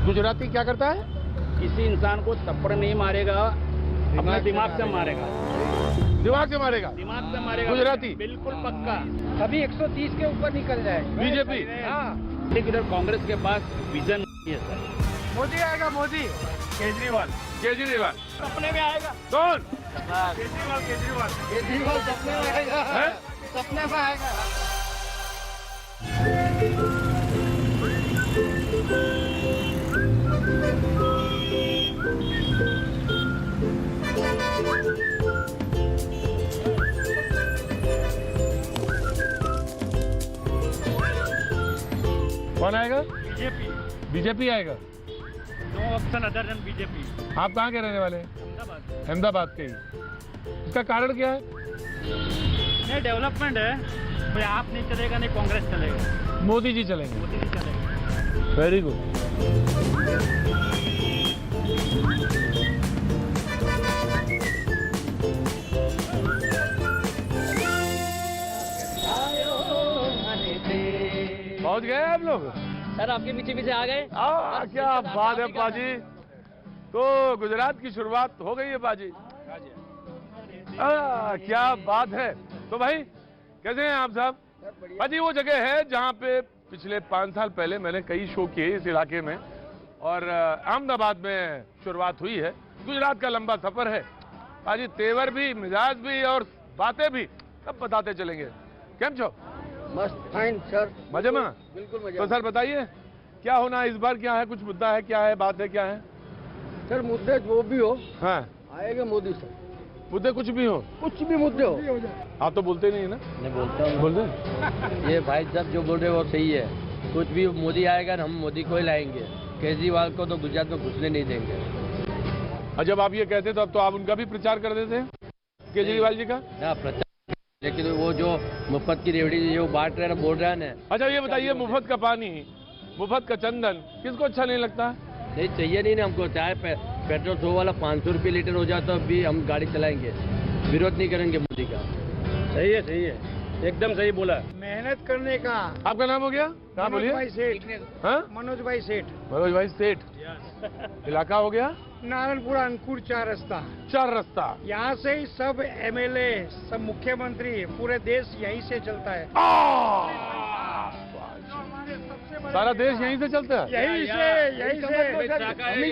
गुजराती क्या करता है? किसी इंसान को थप्पड़ नहीं मारेगा, अपने दिमाग से मारेगा। दिमाग से मारेगा? दिमाग से मारेगा। गुजराती? बिल्कुल पक्का। कभी 130 के ऊपर निकल जाए। बीजेपी? हाँ। इधर कांग्रेस के पास विजन है सर। मोदी आएगा, मोदी। केजरीवाल। केजरीवाल सपने में आएगा। कौन? केजरीवाल सपने में आएगा। सपने में आएगा। कौन आएगा? बीजेपी। बीजेपी आएगा। No option other than BJP. आप कहाँ के रहने वाले हैं? अहमदाबाद। अहमदाबाद के ही। इसका कारण क्या है? नहीं, डेवलपमेंट है। कोई आप नहीं चलेगा, नहीं कांग्रेस चलेगा। मोदी जी चलेंगे। मोदी नहीं चलेगा। Very good. पहुंच गए आप लोग? सर आपके पीछे पीछे आ गए। क्या बात है पाजी। तो गुजरात की शुरुआत हो गई है पाजी। क्या बात है। तो भाई कैसे हैं आप साहब? पाजी वो जगह है जहां पे पिछले 5 साल पहले मैंने कई शो किए इस इलाके में, और अहमदाबाद में शुरुआत हुई है। गुजरात का लंबा सफर है पाजी। तेवर भी, मिजाज भी और बातें भी सब बताते चलेंगे। केम छो? मस्त, फाइन सर। मजे में? बिल्कुल मजे तो में। सर बताइए क्या होना इस बार, क्या है, कुछ मुद्दा है, क्या है, बात है, क्या है? सर मुद्दे जो भी हो, हाँ, आएगा मोदी सर। मुद्दे कुछ भी हो। कुछ भी मुद्दे हो। आप तो बोलते नहीं है ना? नहीं बोलता हूँ। बोलते हैं? ये भाई साहब जो बोल रहे हैं वो सही है। कुछ भी मोदी आएगा हम मोदी को ही लाएंगे। केजरीवाल को तो गुजरात में घुसने नहीं देंगे। और जब आप ये कहते तो अब तो आप उनका भी प्रचार कर देते हैं, केजरीवाल जी का। ना प्रचार, लेकिन वो जो मुफ्त की रेवड़ी जो बांट रहे हैं बोल रहे हैं ना, अच्छा ये बताइए, मुफ्त का पानी, मुफ्त का चंदन किसको अच्छा नहीं लगता? नहीं चाहिए नहीं ना हमको। चाहे पेट्रोल 100 वाला 500 रुपये लीटर हो जाता तो भी हम गाड़ी चलाएंगे, विरोध नहीं करेंगे मोदी का। सही है, एकदम सही बोला। मेहनत करने का। आपका नाम हो गया? कहाँ बोलिए? भाई सेठ। हाँ? मनोज भाई सेठ। मनोज भाई सेठ। इलाका हो गया नारायणपुरा अंकुर 4 रास्ता। 4 रास्ता। यहाँ से ही सब एमएलए, सब मुख्यमंत्री, पूरे देश यहीं से चलता है। सारा देश यहीं से चलता है? यही से अमित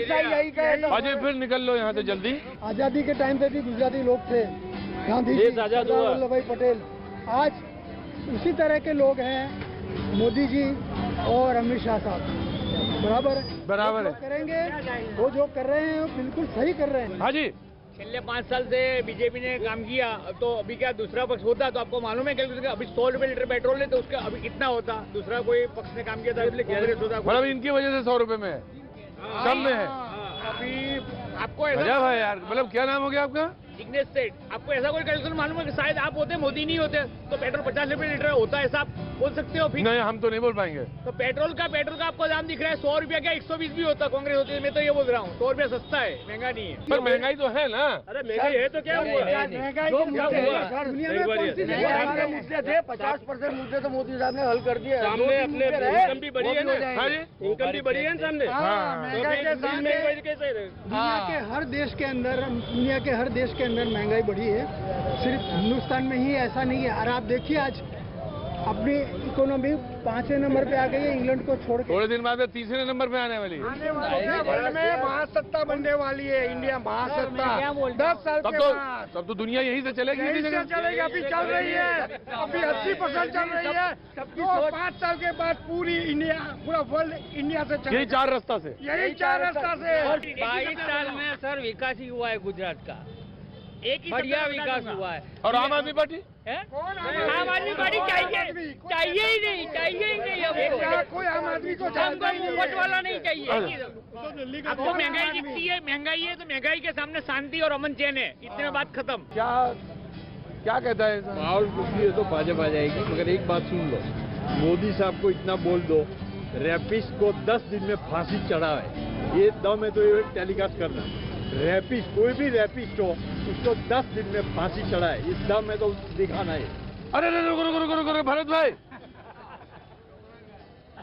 शाह यही कहे। अजय फिर निकल लो यहाँ से जल्दी। आजादी के टाइम पे भी गुजराती लोग थे, गांधी जी, देश आजाद हुआ। वल्लभ भाई पटेल। आज उसी तरह के लोग हैं, मोदी जी और अमित शाह साहब। बराबर है, बराबर है। करेंगे वो जो कर रहे हैं वो बिल्कुल सही कर रहे हैं। हाँ जी। पिछले 5 साल से बीजेपी ने काम किया, तो अभी क्या दूसरा पक्ष होता तो आपको मालूम है क्या? अभी 100 रुपए लीटर पेट्रोल है तो उसका अभी कितना होता? दूसरा कोई पक्ष ने काम किया था, इसलिए कांग्रेस होता। मतलब इनकी वजह से 100 रुपए में है, कम में है। अभी आपको गजब है यार। मतलब क्या नाम हो गया आपका? इग्नेश सेठ, आपको ऐसा कोई कैलकुलेशन मालूम है कि शायद आप होते, मोदी नहीं होते तो पेट्रोल 50 रुपए लीटर होता है? ऐसा आप बोल सकते हो? फिर नहीं, हम तो नहीं बोल पाएंगे। तो पेट्रोल का आपको दाम दिख रहा है 100 रुपया क्या 120 भी होता कांग्रेस होती है। मैं तो ये बोल रहा हूँ 100 रुपया सस्ता है, महंगा नहीं है। पर महंगाई तो है ना। अरे महंगाई है तो क्या हुआ? महंगाई जो क्या मुद्दे हुआ? हैं, दुनिया में कौन सी जगह हमारे मुद्दे थे? 50% मुद्दे तो मोदी साहब ने हल कर दिए। सामने अपने इनकम भी बढ़ी है ना। हाँ जी। इनकम भी बढ़ी है ना सामने। हाँ। महंगाई के साथ महंगाई कैसे? दुनिया के हर देश के अंदर महंगाई बढ़ी है। सिर्फ हिंदुस्तान में ही ऐसा नहीं है। और आप देखिए आज अपनी इकोनॉमी 5वें नंबर पे आ गई है, इंग्लैंड को छोड़ के। थोड़े दिन बाद में 3रे नंबर पे आने वाली है। वर्ल्ड में महासत्ता बनने वाली है इंडिया, महासत्ता। 10 साल के बाद तब तो दुनिया यहीं से चलेगी। यहीं से चलेगी। अभी चल रही है, अभी 80% चल रही है। तो 5 साल के बाद पूरी इंडिया, पूरा वर्ल्ड इंडिया से यही चलेगा। 4 रास्ता से। यही 4 रास्ता से। 22 साल में सर विकास ही हुआ है गुजरात का। एक ही बढ़िया विकास हुआ है। और आम आदमी पार्टी? आम आदमी पार्टी चाहिए ही नहीं हमको। कोई आम आदमी को हमको मुफ्त वाला नहीं चाहिए। आपको महंगाई दिखती है, महंगाई है तो महंगाई के सामने शांति और अमन चैन है, इतने में बात खत्म। क्या कहता है सर? माहौल कुछ भी है तो भाजपा आ जाएगी। मगर एक बात सुन लो, मोदी साहब को इतना बोल दो, रैपिस्ट को 10 दिन में फांसी चढ़ा है, ये दम है तो ये टेलीकास्ट करना। रैपिस्ट, कोई भी रैपिस्ट हो उसको 10 दिन में फांसी चढ़ा है, इस दम है तो दिखाना है। अरे रुको भरत भाई,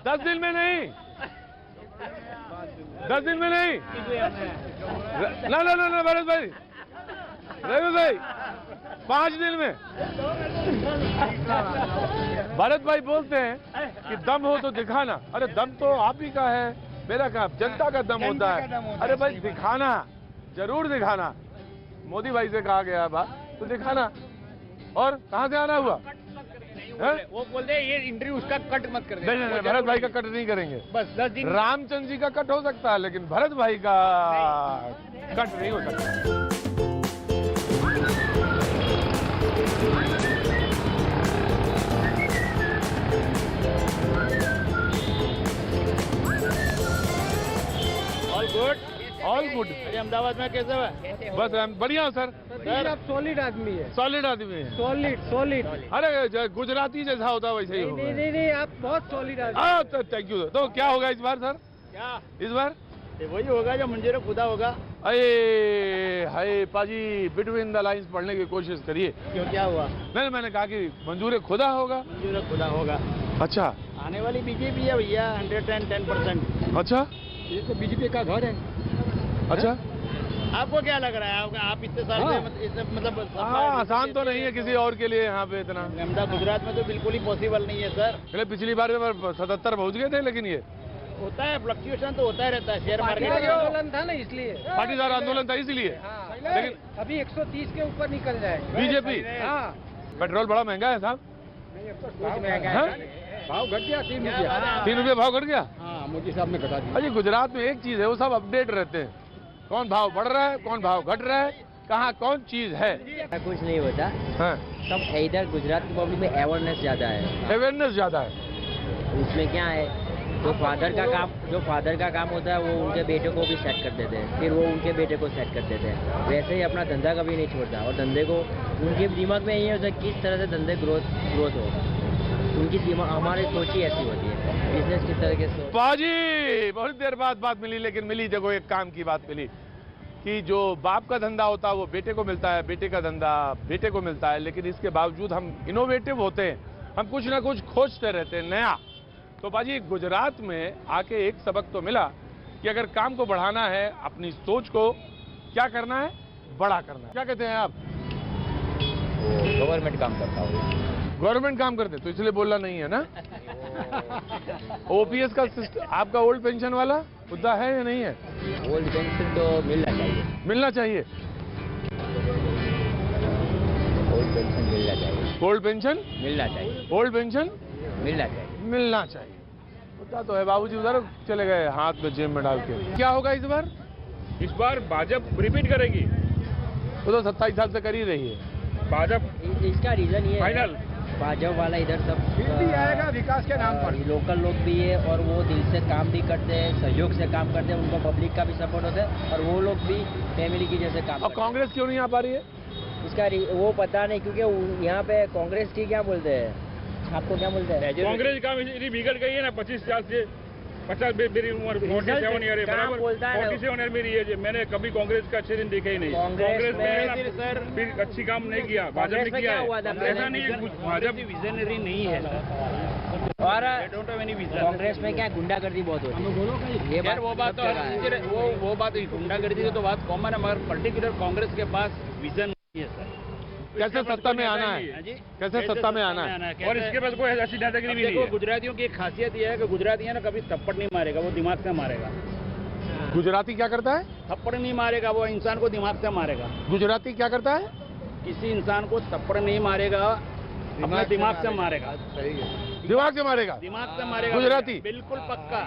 10 दिन में नहीं, 10 दिन में नहीं, ना भरत भाई, रवि भाई 5 दिन में। भरत भाई बोलते हैं कि दम हो तो दिखाना। अरे दम तो आप ही का है, मेरा काम, जनता का दम होता है। अरे भाई दिखाना, जरूर दिखाना। मोदी भाई से कहा गया बात तो दिखाना। और कहां से आना हुआ? वो बोलते हैं ये इंटरव्यू उसका कट मत कर। नहीं, भरत भाई का कट नहीं करेंगे। बस 10 दिन। रामचंद्र जी का कट हो सकता है, लेकिन भरत भाई का कट नहीं हो सकता। All good. अरे अहमदाबाद में कैसे हुआ? बस बढ़िया सर। सर आप सॉलिड आदमी है, सॉलिड आदमी है। सॉलिड। अरे गुजराती जैसा होता है वैसे ही होगा। नहीं, आप बहुत सॉलिड आदमी। Thank you. तो क्या होगा इस बार सर? क्या इस बार वही होगा जो मंजूर खुदा होगा। अरे हाय पाजी, बिटवीन द लाइंस पढ़ने की कोशिश करिए। क्यों, क्या हुआ? नहीं, मैंने कहा कि मंजूर खुदा होगा। मंजूर खुदा होगा। अच्छा आने वाली बीजेपी है भैया, 110%। अच्छा ये तो बीजेपी का घर है। अच्छा। आपको क्या लग रहा है? आप इतने साल से मतलब हाँ, आसान तो नहीं है किसी और के लिए यहाँ पे इतना। अहमदाबाद गुजरात में तो बिल्कुल ही पॉसिबल नहीं है सर। पहले पिछली बार में 77 पहुँच गए थे, लेकिन ये होता है, फ्लक्चुएशन तो होता रहता है शेयर मार्केट पाटीदार में। आंदोलन था ना, इसलिए पाटीदार आंदोलन था इसलिए। लेकिन अभी 130 के ऊपर निकल जाए। बीजेपी, हाँ, पेट्रोल बड़ा महंगा है साहब। कुछ महंगा हाँ? है। भाव घट गया 3 क्या बात है? 3 रुपये भाव घट गया। हाँ, मोदी साहब ने घटा दिया। अजी गुजरात में एक चीज है, वो सब अपडेट रहते हैं। कौन भाव बढ़ रहा है, कौन भाव घट रहा है, कहाँ कौन चीज है। कुछ नहीं होता। हाँ, सब इधर गुजरात की पब्लिक में अवेयरनेस ज्यादा है। अवेयरनेस ज्यादा है। उसमें क्या है, जो फादर का काम होता है वो उनके बेटे को भी सेट कर देते हैं, फिर वो उनके बेटे को सेट कर देते हैं। वैसे ही अपना धंधा कभी नहीं छोड़ता, और धंधे को उनके दिमाग में यही होता है किस तरह से धंधे ग्रोथ हो। उनकी दिमाग, हमारी सोच ही ऐसी होती है, बिजनेस किस तरह के। पाजी बहुत देर बाद बात मिली, लेकिन मिली देखो एक काम की बात मिली कि जो बाप का धंधा होता है वो बेटे को मिलता है, बेटे का धंधा बेटे को मिलता है। लेकिन इसके बावजूद हम इनोवेटिव होते हैं, हम कुछ ना कुछ खोजते रहते हैं नया। तो बाजी गुजरात में आके एक सबक तो मिला कि अगर काम को बढ़ाना है, अपनी सोच को क्या करना है, बड़ा करना है। क्या कहते हैं आप? गवर्नमेंट काम करता हूँ। गवर्नमेंट काम करते तो इसलिए बोलना नहीं है ना। ओपीएस का सिस्टम, आपका ओल्ड पेंशन वाला मुद्दा है या नहीं है? ओल्ड पेंशन तो मिलना चाहिए। मिलना चाहिए। ओल्ड पेंशन मिलना चाहिए। ओल्ड पेंशन मिलना चाहिए। ओल्ड पेंशन मिलना चाहिए। मिलना चाहिए। मुद्दा तो है। बाबूजी उधर चले गए हाथ में जेब में डाल के। क्या होगा इस बार? इस बार भाजपा रिपीट करेगी। वो तो 27 साल से कर ही रही है भाजपा। इसका रीजन ये है, फाइनल भाजपा वाला इधर सब भी आएगा विकास के नाम पर। लोकल लोग भी है, और वो दिल से काम भी करते हैं, सहयोग से काम करते हैं, उनको पब्लिक का भी सपोर्ट होता है, और वो लोग भी फैमिली की जैसे काम और करते कांग्रेस क्यों नहीं आ पा रही है? हैं। इसका वो पता नहीं, क्योंकि यहाँ पे कांग्रेस की क्या बोलते हैं, आपको क्या बोलते हैं? कांग्रेस काम इतनी बिगड़ गई है ना, 25 साल से 50 मेरी उम्र 47 ईयर है, बराबर 47 ईयर मेरी एज है। मैंने कभी कांग्रेस का अच्छे दिन देखे ही नहीं। कांग्रेस में सर फिर अच्छी काम नहीं किया, भाजपा ने किया है। ऐसा नहीं है, भाजपा विजनरी नहीं है। और don't have any vision. Congress में क्या गुंडागर्दी बहुत होती है, ये यार वो बात तो वो बात गुंडागर्दी की तो बात कॉमन है, मगर पर्टिकुलर कांग्रेस के पास विजन नहीं है सर। कैसे सत्ता में आना है? कैसे सत्ता में आना है? और इसके पास कोई ऐसी दादागिरी भी नहीं देखो है। गुजरातियों की एक खासियत यह है कि गुजराती है ना, कभी थप्पड़ नहीं मारेगा, वो दिमाग से मारेगा। गुजराती क्या करता है? थप्पड़ नहीं मारेगा, वो इंसान को दिमाग से मारेगा। गुजराती क्या करता है? किसी इंसान को थप्पड़ नहीं मारेगा, अपने दिमाग से मारेगा। दिमाग से मारेगा। दिमाग से मारेगा गुजराती? बिल्कुल पक्का।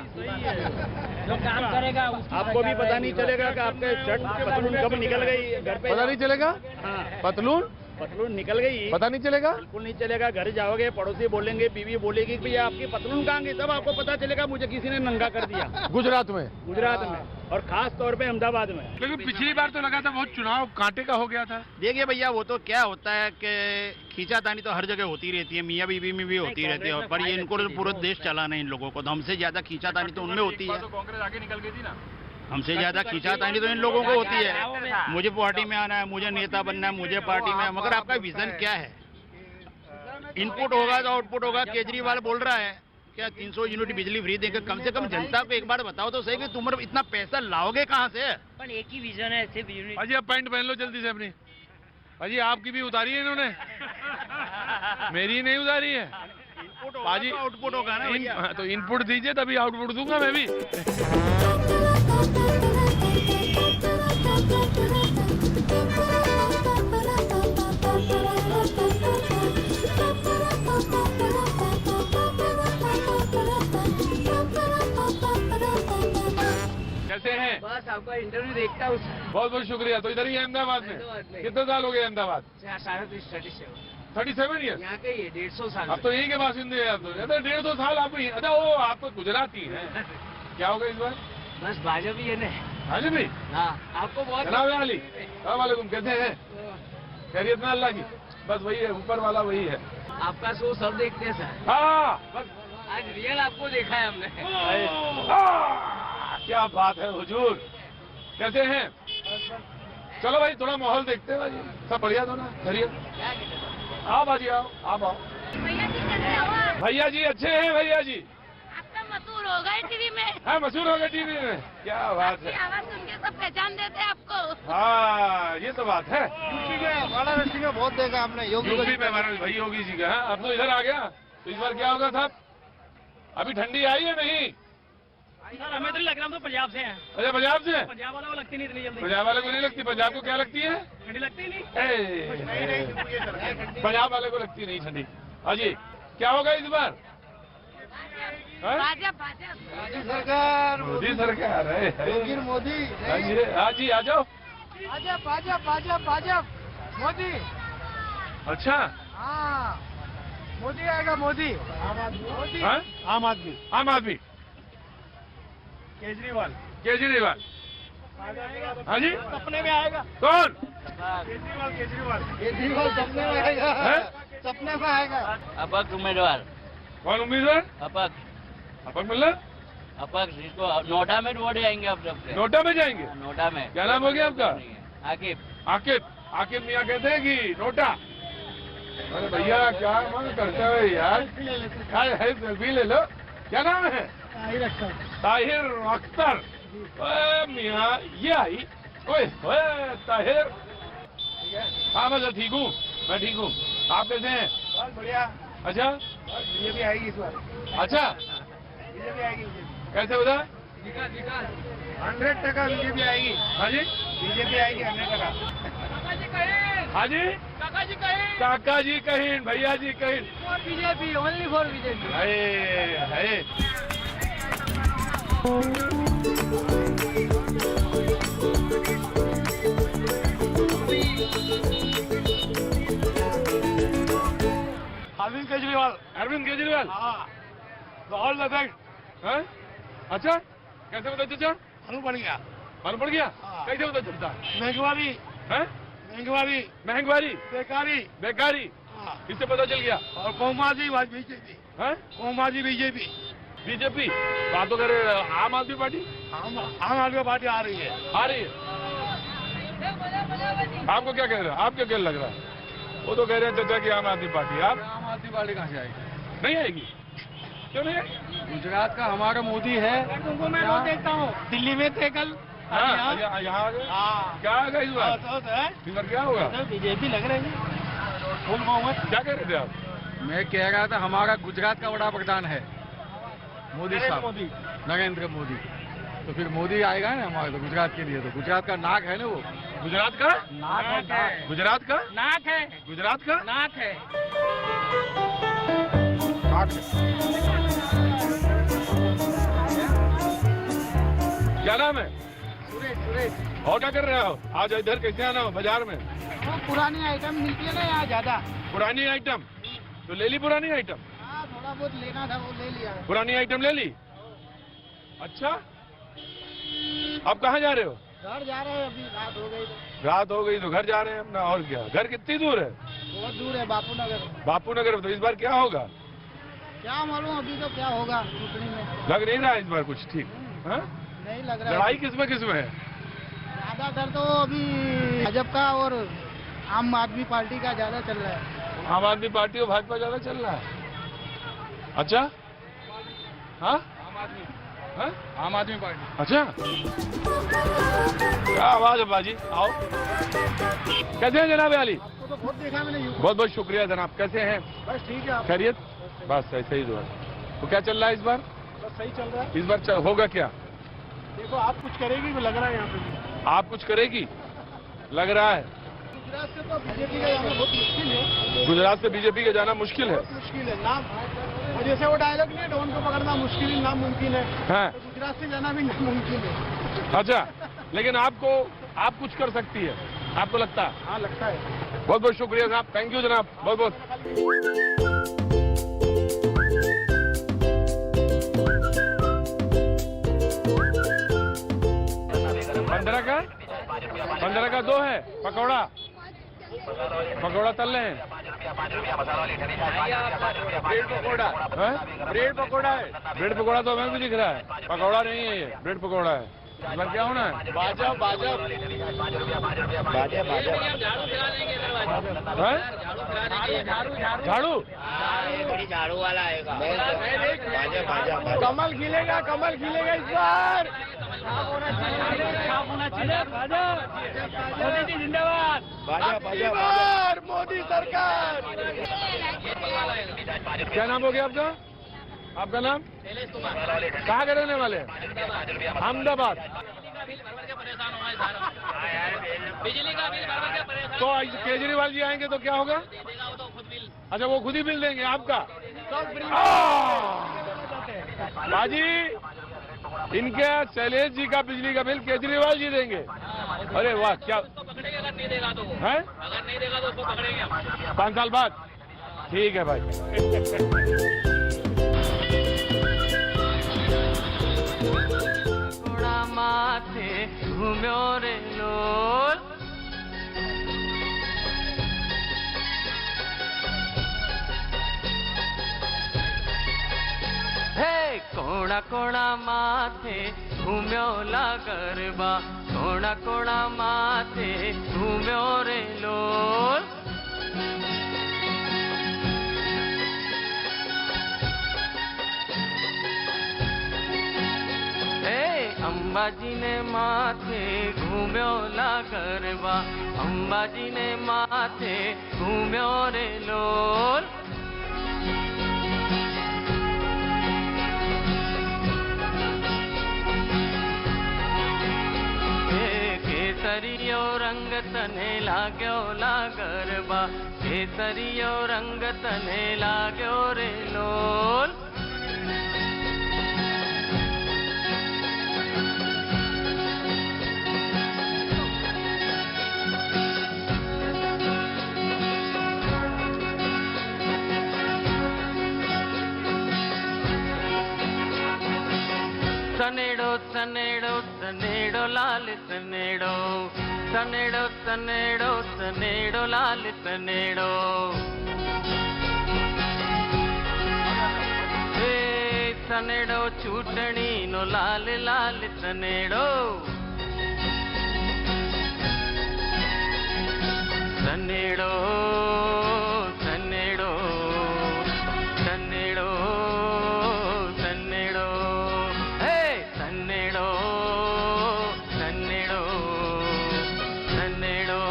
जो काम करेगा आपको भी पता नहीं चलेगा कि आपके शर्ट पतलून कब निकल गई घर पे। पता नहीं चलेगा? हाँ, पतलून पतलून निकल गई, पता नहीं चलेगा? बिल्कुल नहीं चलेगा। घर जाओगे, पड़ोसी बोलेंगे, बीवी बोलेगी कि भैया आपकी पतलून कहाँ गई, तब आपको पता चलेगा मुझे किसी ने नंगा कर दिया। गुजरात में? गुजरात में, और खास तौर पे अहमदाबाद में। लेकिन पिछली बार तो लगा था बहुत चुनाव कांटे का हो गया था। देखिए भैया, वो तो क्या होता है कि खींचातानी तो हर जगह होती रहती है, मियाँ बीवी में भी होती रहती है, पर ये इनको पूरा देश चलाना है इन लोगों को, तो हमसे ज्यादा खींचातानी तो उनमें होती है। कांग्रेस आगे निकल गई थी ना। हमसे ज्यादा खींचातानी तो इन लोगों को होती है। मुझे पार्टी में आना है, मुझे नेता बनना है, मुझे पार्टी में, मगर आपका विजन क्या है? इनपुट होगा तो आउटपुट होगा। केजरीवाल बोल रहा है क्या 300 यूनिट बिजली फ्री देकर कम से कम जनता को एक बार बताओ तो सही कि तुम इतना पैसा लाओगे कहाँ से? पर एक ही विजन है, सिर्फ यूनिट। भाजी अब पैंट पहन लो जल्दी से अपनी। भाजी आपकी भी उतारी है इन्होंने, मेरी नहीं उतारी है। भाजी आउटपुट होगा ना भैया। तो इनपुट दीजिए तभी आउटपुट दूंगा मैं भी। कैसे हैं? बस आपका इंटरव्यू देखता हूँ। बहुत बहुत शुक्रिया। तो इधर ही है अहमदाबाद में? कितने साल हो गए अहमदाबाद? 37 ईयर्स। यहाँ के 150 साल। अब तो यही के बासिंदे हैं आप तो। 150 साल आप। अच्छा वो आप तो गुजराती हैं। क्या होगा इस बार? बस भाजपा ही है ना। भाजपा भी? हाँ, आपको बहुत। जनाब अली, अस्सलाम वालेकुम, कैसे हैं? खैरियत ना अल्लाह की? बस वही है, ऊपर वाला वही है। आपका शो सब देखते हैं सर। हाँ बस आज रियल आपको देखा है हमने। क्या बात है हुजूर, कैसे हैं? चलो भाई थोड़ा माहौल देखते हैं भाजी। सब बढ़िया तो ना? खैरियत? आओ भाजी आओ, आप आओ। भैया जी कैसे हो आप? भैया जी अच्छे हैं भैया जी। आपका मशहूर हो गए टीवी में। हाँ मशहूर हो गए टीवी में, क्या बात है। आपकी आवाज सुन के सब पहचान देते हैं आपको। हाँ ये तो बात है। वाराणसी में बहुत देखा हमने यूपी में हमारा भाई योगी जी का। हाँ, अब तो इधर आ गया। तो इस बार क्या होगा साहब? अभी ठंडी आई है नहीं? सर हमें तो लग रहा हम तो पंजाब से हैं। अच्छा पंजाब से? पंजाब वालों को लगती नहीं इतनी जल्दी। पंजाब वाले को नहीं लगती? पंजाब को क्या लगती है? ठंडी लगती नहीं। पंजाब वाले को लगती नहीं ठंडी। अजी क्या होगा इस बार? हाँ? भाजपा सरकार मोदी सरकार है। मोदी हाँ जी आ जाओ। भाजपा मोदी। अच्छा हाँ मोदी आएगा, मोदी। हाँ? आम आदमी आम आदमी केजरीवाल केजरीवाल। हाँ जी सपने में आएगा। कौन? केजरीवाल सपने में आएगा। है? सपने में आएगा। अपक्ष उम्मीदवार। कौन उम्मीदवार? अपक्ष। अपन मतलब अपक्ष, इसको नोटा में वोट जाएंगे आप सबसे। नोटा में जाएंगे? नोटा में। क्या नाम हो गया आपका? आकिब। आकिब। आकिब मियाँ कहते हैं कि नोटा। अरे भैया क्या मन करते हो यार, क्या है सेल्फी ले लो। क्या नाम है? ताहिर अख्तर। ओए मियाँ ये आई। ओए ओए ताहिर। हाँ मैं ठीक हूँ, मैं ठीक हूँ। आप कैसे हैं? बहुत बढ़िया। अच्छा बीजेपी आएगी इस बार। अच्छा बीजेपी आएगी। कैसे बता? 100% बीजेपी आएगी। हाँ जी बीजेपी आएगी 100%। हाँ जी काका जी कहीं, भैया जी कहीं। BJP, only for BJP. है Arvind Kejriwal. Arvind Kejriwal. All the best. हाँ? अच्छा कैसे पता चलता? मालूम पड़ गया। मालूम पड़ गया? हाँ। कैसे पता चलता? महंगाई है? महंगाई महंगाई बेकारी। बेकारी, इससे पता चल गया। और कौमाजी बीजेपी। है? कौमाजी बीजेपी। बीजेपी बात तो करे। आम आदमी पार्टी? आम आदमी पार्टी आ रही है। आ रही है। आपको क्या कह रहा है? आपको क्या लग रहा है? वो तो कह रहे हैं चाचा की आम आदमी पार्टी। आप? आम आदमी पार्टी कहाँ से आएगी? नहीं आएगी? क्यों नहीं आएगी? गुजरात का हमारा मोदी है। तुमको मैं रोज देखता हूँ। दिल्ली में थे कल। हाँ यहाँ आ गए। क्या आएगा इस बार? इस बार क्या होगा? बीजेपी लग रही है। फुल बहुमत। क्या कह रहे थे आप? मैं कह रहा था हमारा गुजरात का बड़ा प्रधान है मोदी साहब, नरेंद्र मोदी। तो फिर मोदी आएगा ना हमारे तो गुजरात के लिए। तो गुजरात का नाक है ना वो। गुजरात का नाक है। गुजरात का नाक है। गुजरात का नाक है। क्या नाम है? और क्या कर रहे हो? आज इधर कैसे आना हो बाजार में? वो पुरानी आइटम मिलती है ना यहाँ ज्यादा। पुरानी आइटम तो ले ली। पुरानी आइटम हाँ थोड़ा बहुत लेना था, वो ले लिया। पुरानी आइटम ले ली। अच्छा अब कहाँ जा रहे हो? घर जा रहे हैं, अभी रात हो गई तो। रात हो गई तो घर जा रहे हैं अपना। और क्या? घर कितनी दूर है? बहुत दूर है, बापू नगर। बापू नगर। तो इस बार क्या होगा? क्या मालूम अभी तो क्या होगा चुनाव में। लग नहीं रहा इस बार कुछ ठीक। हाँ? नहीं लग रहा लड़ाई किसमें है? ज्यादातर तो अभी भाजपा का और आम आदमी पार्टी का ज्यादा चल रहा है। आम आदमी पार्टी और भाजपा ज्यादा चल रहा है। अच्छा हाँ हाँ? आम आदमी पार्टी। अच्छा, क्या आवाज है बाजी, आओ। कैसे हैं जनाब अली? तो बहुत देखा मैंने बहुत बहुत शुक्रिया जनाब, कैसे हैं? बस ठीक है, खैरियत? बस ऐसे ही दुआ। तो क्या चल रहा है इस बार? बस सही चल रहा है। इस बार होगा क्या? देखो आप कुछ करेगी भी लग रहा है यहाँ पे। आप कुछ करेगी लग रहा है? गुजरात से तो बीजेपी का जाना बहुत मुश्किल है। गुजरात से बीजेपी के जाना मुश्किल है। मुश्किल है नाम, और जैसे वो डायलॉग नहीं है, डॉन को पकड़ना मुश्किल नामुमकिन है, हाँ। तो गुजरात से जाना भी नामुमकिन है। अच्छा, लेकिन आप कुछ कर सकती है, आपको लगता है? हाँ लगता है। बहुत बहुत शुक्रिया साहब, थैंक यू जनाब, बहुत बहुत। पंद्रह का 2 है पकौड़ा, पकौड़ा तल रहे हैं। ब्रेड पकौड़ा, हैं? ब्रेड पकौड़ा है। ब्रेड पकौड़ा तो हमें भी दिख रहा है, पकौड़ा नहीं है ये, ब्रेड पकौड़ा है। इस बार क्या होना है? बाजा बाजा बाजा बाजा हैं? झाड़ू? झाड़ू वाला आएगा। बाजा बाजा कमल खिलेगा, कमल खिलेगा इस बार। मोदी जी जिंदाबाद। बाजा बाजा बाजा मोदी सरकार। क्या नाम हो गया आपका? आपका नाम? कहाँ के रहने वाले हैं? अहमदाबाद। बिजली का बिल भर के परेशान। तो केजरीवाल जी आएंगे तो क्या होगा? अच्छा, वो खुद ही बिल देंगे आपका? बाजी, इनके शैलेश जी का बिजली का बिल केजरीवाल जी देंगे। अरे वाह, क्या पकड़ेंगे अगर नहीं देगा तो। है? अगर नहीं देगा तो उसको पकड़ेंगे हम। 5 साल बाद। ठीक है भाई। माथे घूम्यो रे लोल, हे कोणा कोणा माथे घूम्यो ला गरबा, कोणा कोणा माथे घूम्यो रे लोल। अंबाजी ने माथे घूम्यो ला गरबा, अंबाजी ने माथे घूम्यो रे लोल। केसरियो रंग तने लाग्यो ला गरबा, केसरियो रंग तने लाग्यो रे लोल। सनेड़ो सनेड़ो सनेड़ो लाल सनेड़ो, सनेड़ो सनेड़ो सनेड़ो लाल सनेड़ो। हे सनेड़ो चूटणी नो लाल लाल सनेड़ो, सनेड़ो सनेड़ो सनेड़ो सनेड़ो, हे सनेड़ो सनेड़ो सनेड़ो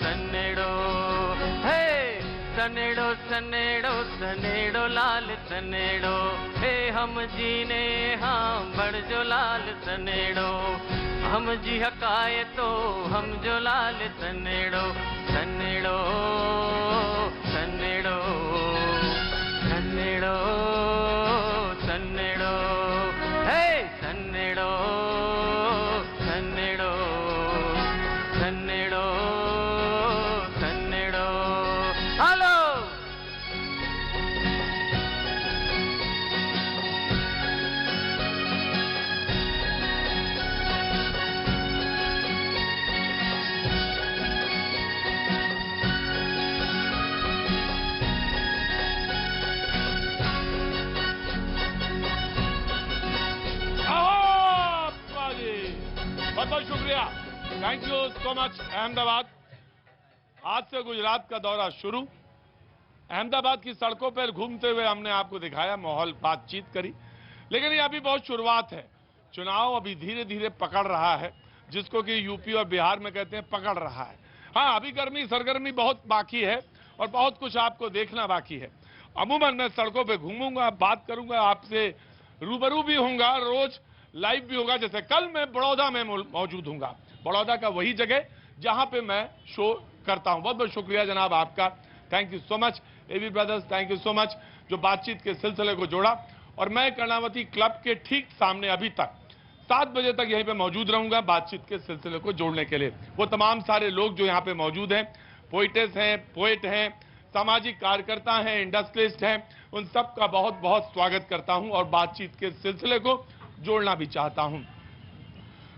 सनेड़ो, हे सनेड़ो सनेड़ो सनेड़ो लाल सनेड़ो। हे हम जी ने हाँ बड़ जो लाल सनेड़ो, हम जी हकाए तो हम जो लाल सनेड़ो, सनेड़ो सनेड़ो सनेड़ो सनेड़ो, हे सनेड़ो सनेड़ो सनेड़ो सनेड़ो। हेलो बहुत बहुत शुक्रिया, thank you so much. Ahmedabad, आज से गुजरात का दौरा शुरू अहमदाबाद की सड़कों पर घूमते हुए हमने आपको दिखाया, माहौल, बातचीत करी, लेकिन ये अभी बहुत शुरुआत है। चुनाव अभी धीरे धीरे पकड़ रहा है, जिसको कि यूपी और बिहार में कहते हैं पकड़ रहा है। हाँ, अभी गर्मी सरगर्मी बहुत बाकी है और बहुत कुछ आपको देखना बाकी है। अमूमन मैं सड़कों पे घूमूंगा, बात करूंगा, आपसे रूबरू भी होऊंगा, रोज लाइव भी होगा। जैसे कल मैं बड़ौदा में मौजूद हूंगा, बड़ौदा का वही जगह जहां पे मैं शो करता हूं। बहुत बहुत शुक्रिया जनाब आपका, thank you so much. A B brothers, thank you so much, जो बातचीत के सिलसिले को जोड़ा। और मैं कर्णावती क्लब के ठीक सामने अभी तक 7 बजे तक यहीं पे मौजूद रहूंगा बातचीत के सिलसिले को जोड़ने के लिए। वो तमाम सारे लोग जो यहाँ पे मौजूद हैं, पोइटेस हैं, पोएट हैं, सामाजिक कार्यकर्ता हैं, इंडस्ट्रियलिस्ट हैं, उन सब का बहुत बहुत स्वागत करता हूं और बातचीत के सिलसिले को जोड़ना भी चाहता हूं।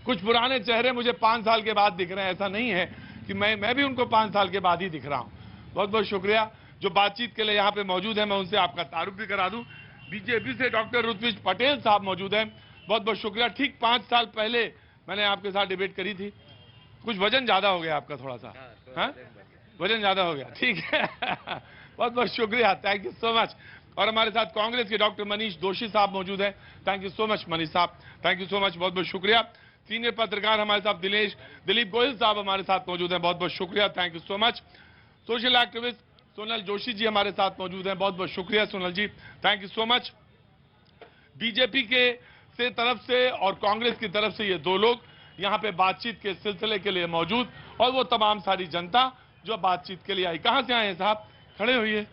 कुछ पुराने चेहरे मुझे 5 साल के बाद दिख रहे हैं, ऐसा नहीं है कि मैं भी उनको 5 साल के बाद ही दिख रहा हूं। बहुत बहुत शुक्रिया जो बातचीत के लिए यहाँ पे मौजूद है। मैं उनसे आपका तारुफ भी करा दूं। बीजेपी से डॉक्टर ऋत्विज पटेल साहब मौजूद हैं, बहुत बहुत शुक्रिया। ठीक 5 साल पहले मैंने आपके साथ डिबेट करी थी। कुछ वजन ज्यादा हो गया आपका, थोड़ा सा, हाँ, वजन ज्यादा हो गया, ठीक है। बहुत बहुत शुक्रिया, थैंक यू सो मच। और हमारे साथ कांग्रेस के डॉक्टर मनीष दोशी साहब मौजूद हैं, thank you so much Manish साहब, थैंक यू सो मच, बहुत बहुत शुक्रिया। सीनियर पत्रकार हमारे साथ दिलीप गोयल साहब हमारे साथ मौजूद हैं, बहुत बहुत शुक्रिया, thank you so much. Social activist Sonal Joshi ji हमारे साथ मौजूद हैं, बहुत बहुत शुक्रिया Sonal ji, thank you so much. BJP के तरफ से और कांग्रेस की तरफ से ये 2 लोग यहाँ पे बातचीत के सिलसिले के लिए मौजूद, और वो तमाम सारी जनता जो बातचीत के लिए आई। कहां से आए हैं साहब? खड़े हुए,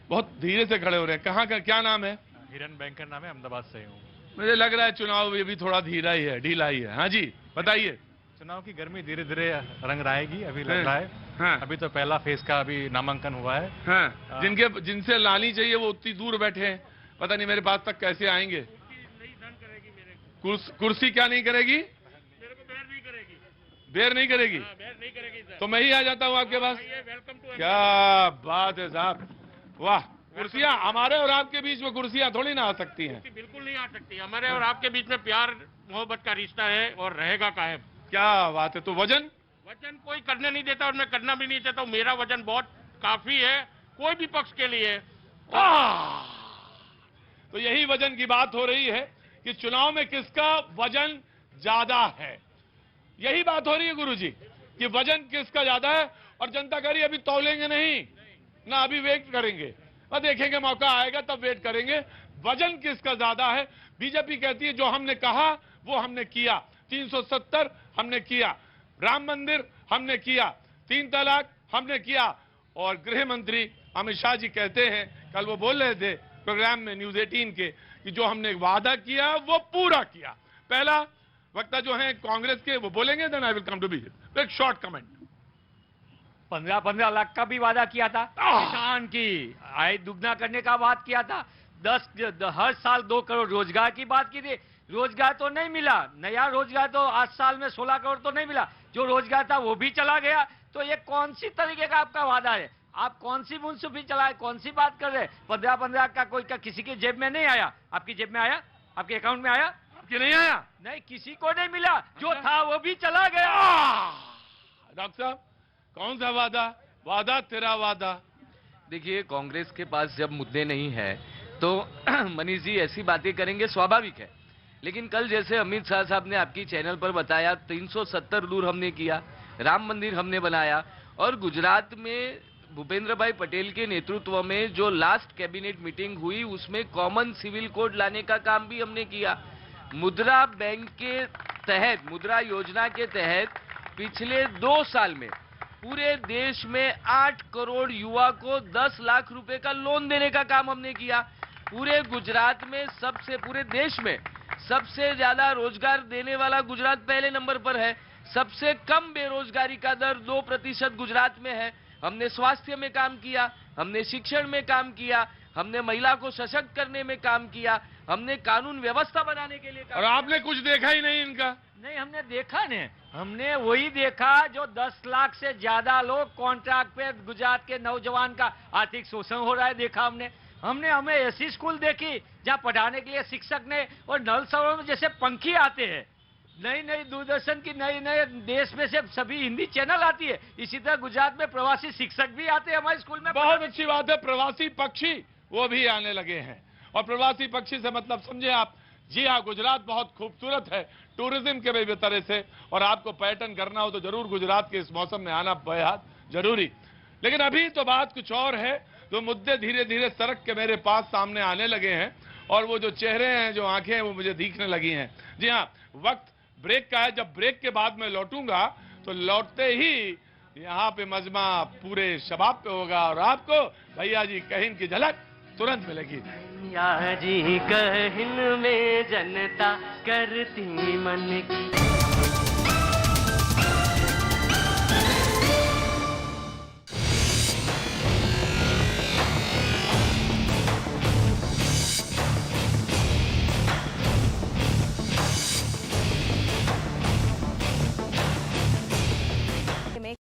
बहुत धीरे से खड़े हो रहे हैं। कहाँ का क्या नाम है? हिरन बैंकर नाम है, अहमदाबाद से हूँ। मुझे लग रहा है चुनाव ये भी थोड़ा ढीला ही है। हाँ जी, बताइए। चुनाव की गर्मी धीरे धीरे रंग लाएगी, अभी लग रहा है। हाँ। अभी तो पहला फेज का अभी नामांकन हुआ है। हाँ। जिनसे लानी चाहिए वो उतनी दूर बैठे हैं, पता नहीं मेरे पास तक कैसे आएंगे। कुर्सी क्या नहीं करेगी? बेर नहीं करेगी, तो मैं ही आ जाता हूँ आपके पास। क्या बात है साहब, वाह। कुर्सियां हमारे और आपके बीच में कुर्सियां थोड़ी ना आ सकती हैं। बिल्कुल नहीं आ सकती। हमारे और आपके बीच में प्यार मोहब्बत का रिश्ता है और रहेगा कायम। क्या बात है। तो वजन कोई करने नहीं देता और मैं करना भी नहीं चाहता हूँ। मेरा वजन बहुत काफी है कोई भी पक्ष के लिए। तो यही वजन की बात हो रही है कि चुनाव में किसका वजन ज्यादा है, यही बात हो रही है गुरुजी, कि वजन किसका ज्यादा है। और जनता कह रही है अभी तौलेंगे नहीं ना, अभी वेट करेंगे, और देखेंगे मौका आएगा तब वेट करेंगे। वजन किसका ज्यादा है? बीजेपी कहती है जो हमने कहा वो हमने किया। 370 हमने किया, राम मंदिर हमने किया, 3 तलाक हमने किया। और गृह मंत्री अमित शाह जी कहते हैं, कल वो बोल रहे थे प्रोग्राम में न्यूज 18 के, कि जो हमने वादा किया वो पूरा किया। पहला वक्ता जो है कांग्रेस के, वो बोलेंगे, then I will come to BJP. एक शॉर्ट कमेंट। 15 लाख का भी वादा किया था, किसान की आय दुगना करने का बात किया था, हर साल 2 करोड़ रोजगार की बात की थी। रोजगार तो नहीं मिला, नया रोजगार तो 8 साल में 16 करोड़ तो नहीं मिला, जो रोजगार था वो भी चला गया। तो ये कौन सी तरीके का आपका वादा है? आप कौन सी मुंसिफी चलाए, कौन सी बात कर रहे हैं? 15 का कोई का किसी की जेब में नहीं आया। आपकी जेब में आया? आपके अकाउंट में आया? कि नहीं आया? नहीं, किसी को नहीं मिला, जो था वो भी चला गया। डॉक्टर साहब, कौन सा वादा तेरा वादा? देखिए, कांग्रेस के पास जब मुद्दे नहीं है तो मनीष जी ऐसी बातें करेंगे, स्वाभाविक है। लेकिन कल जैसे अमित शाह साहब ने आपकी चैनल पर बताया, 370 दूर हमने किया, राम मंदिर हमने बनाया, और गुजरात में भूपेंद्र भाई पटेल के नेतृत्व में जो लास्ट कैबिनेट मीटिंग हुई उसमें कॉमन सिविल कोड लाने का काम भी हमने किया। मुद्रा बैंक के तहत, मुद्रा योजना के तहत पिछले 2 साल में पूरे देश में 8 करोड़ युवा को 10 लाख रुपए का लोन देने का काम हमने किया। पूरे गुजरात में पूरे देश में सबसे ज्यादा रोजगार देने वाला गुजरात पहले नंबर पर है। सबसे कम बेरोजगारी का दर 2% गुजरात में है। हमने स्वास्थ्य में काम किया, हमने शिक्षण में काम किया, हमने महिला को सशक्त करने में काम किया, हमने कानून व्यवस्था बनाने के लिए काम और आपने कुछ देखा ही नहीं इनका? नहीं, हमने देखा नहीं, हमने वही देखा जो 10 लाख से ज्यादा लोग कॉन्ट्रैक्ट पे गुजरात के नौजवान का आर्थिक शोषण हो रहा है, देखा हमने हमें ऐसी स्कूल देखी जहां पढ़ाने के लिए शिक्षक ने और नल सरोवर में जैसे पंखी आते हैं नई नई दूरदर्शन की नई नए देश में से सभी हिंदी चैनल आती है। इसी तरह गुजरात में प्रवासी शिक्षक भी आते हैं हमारे स्कूल में। बहुत अच्छी बात है, प्रवासी पक्षी वो भी आने लगे हैं। और प्रवासी पक्षी से मतलब समझे आप, जी हाँ, गुजरात बहुत खूबसूरत है टूरिज्म के भी तरह से, और आपको पर्यटन करना हो तो जरूर गुजरात के इस मौसम में आना बेहद जरूरी। लेकिन अभी तो बात कुछ और है, तो मुद्दे धीरे धीरे सड़क के मेरे पास सामने आने लगे हैं, और वो जो चेहरे हैं, जो आंखें हैं, वो मुझे दिखने लगी हैं। जी हाँ, वक्त ब्रेक का है। जब ब्रेक के बाद मैं लौटूंगा तो लौटते ही यहाँ पे मजमा पूरे शबाब पे होगा, और आपको भैया जी कहिन की झलक तुरंत मिलेगी। भैया जी कहिन में जनता करती मन की।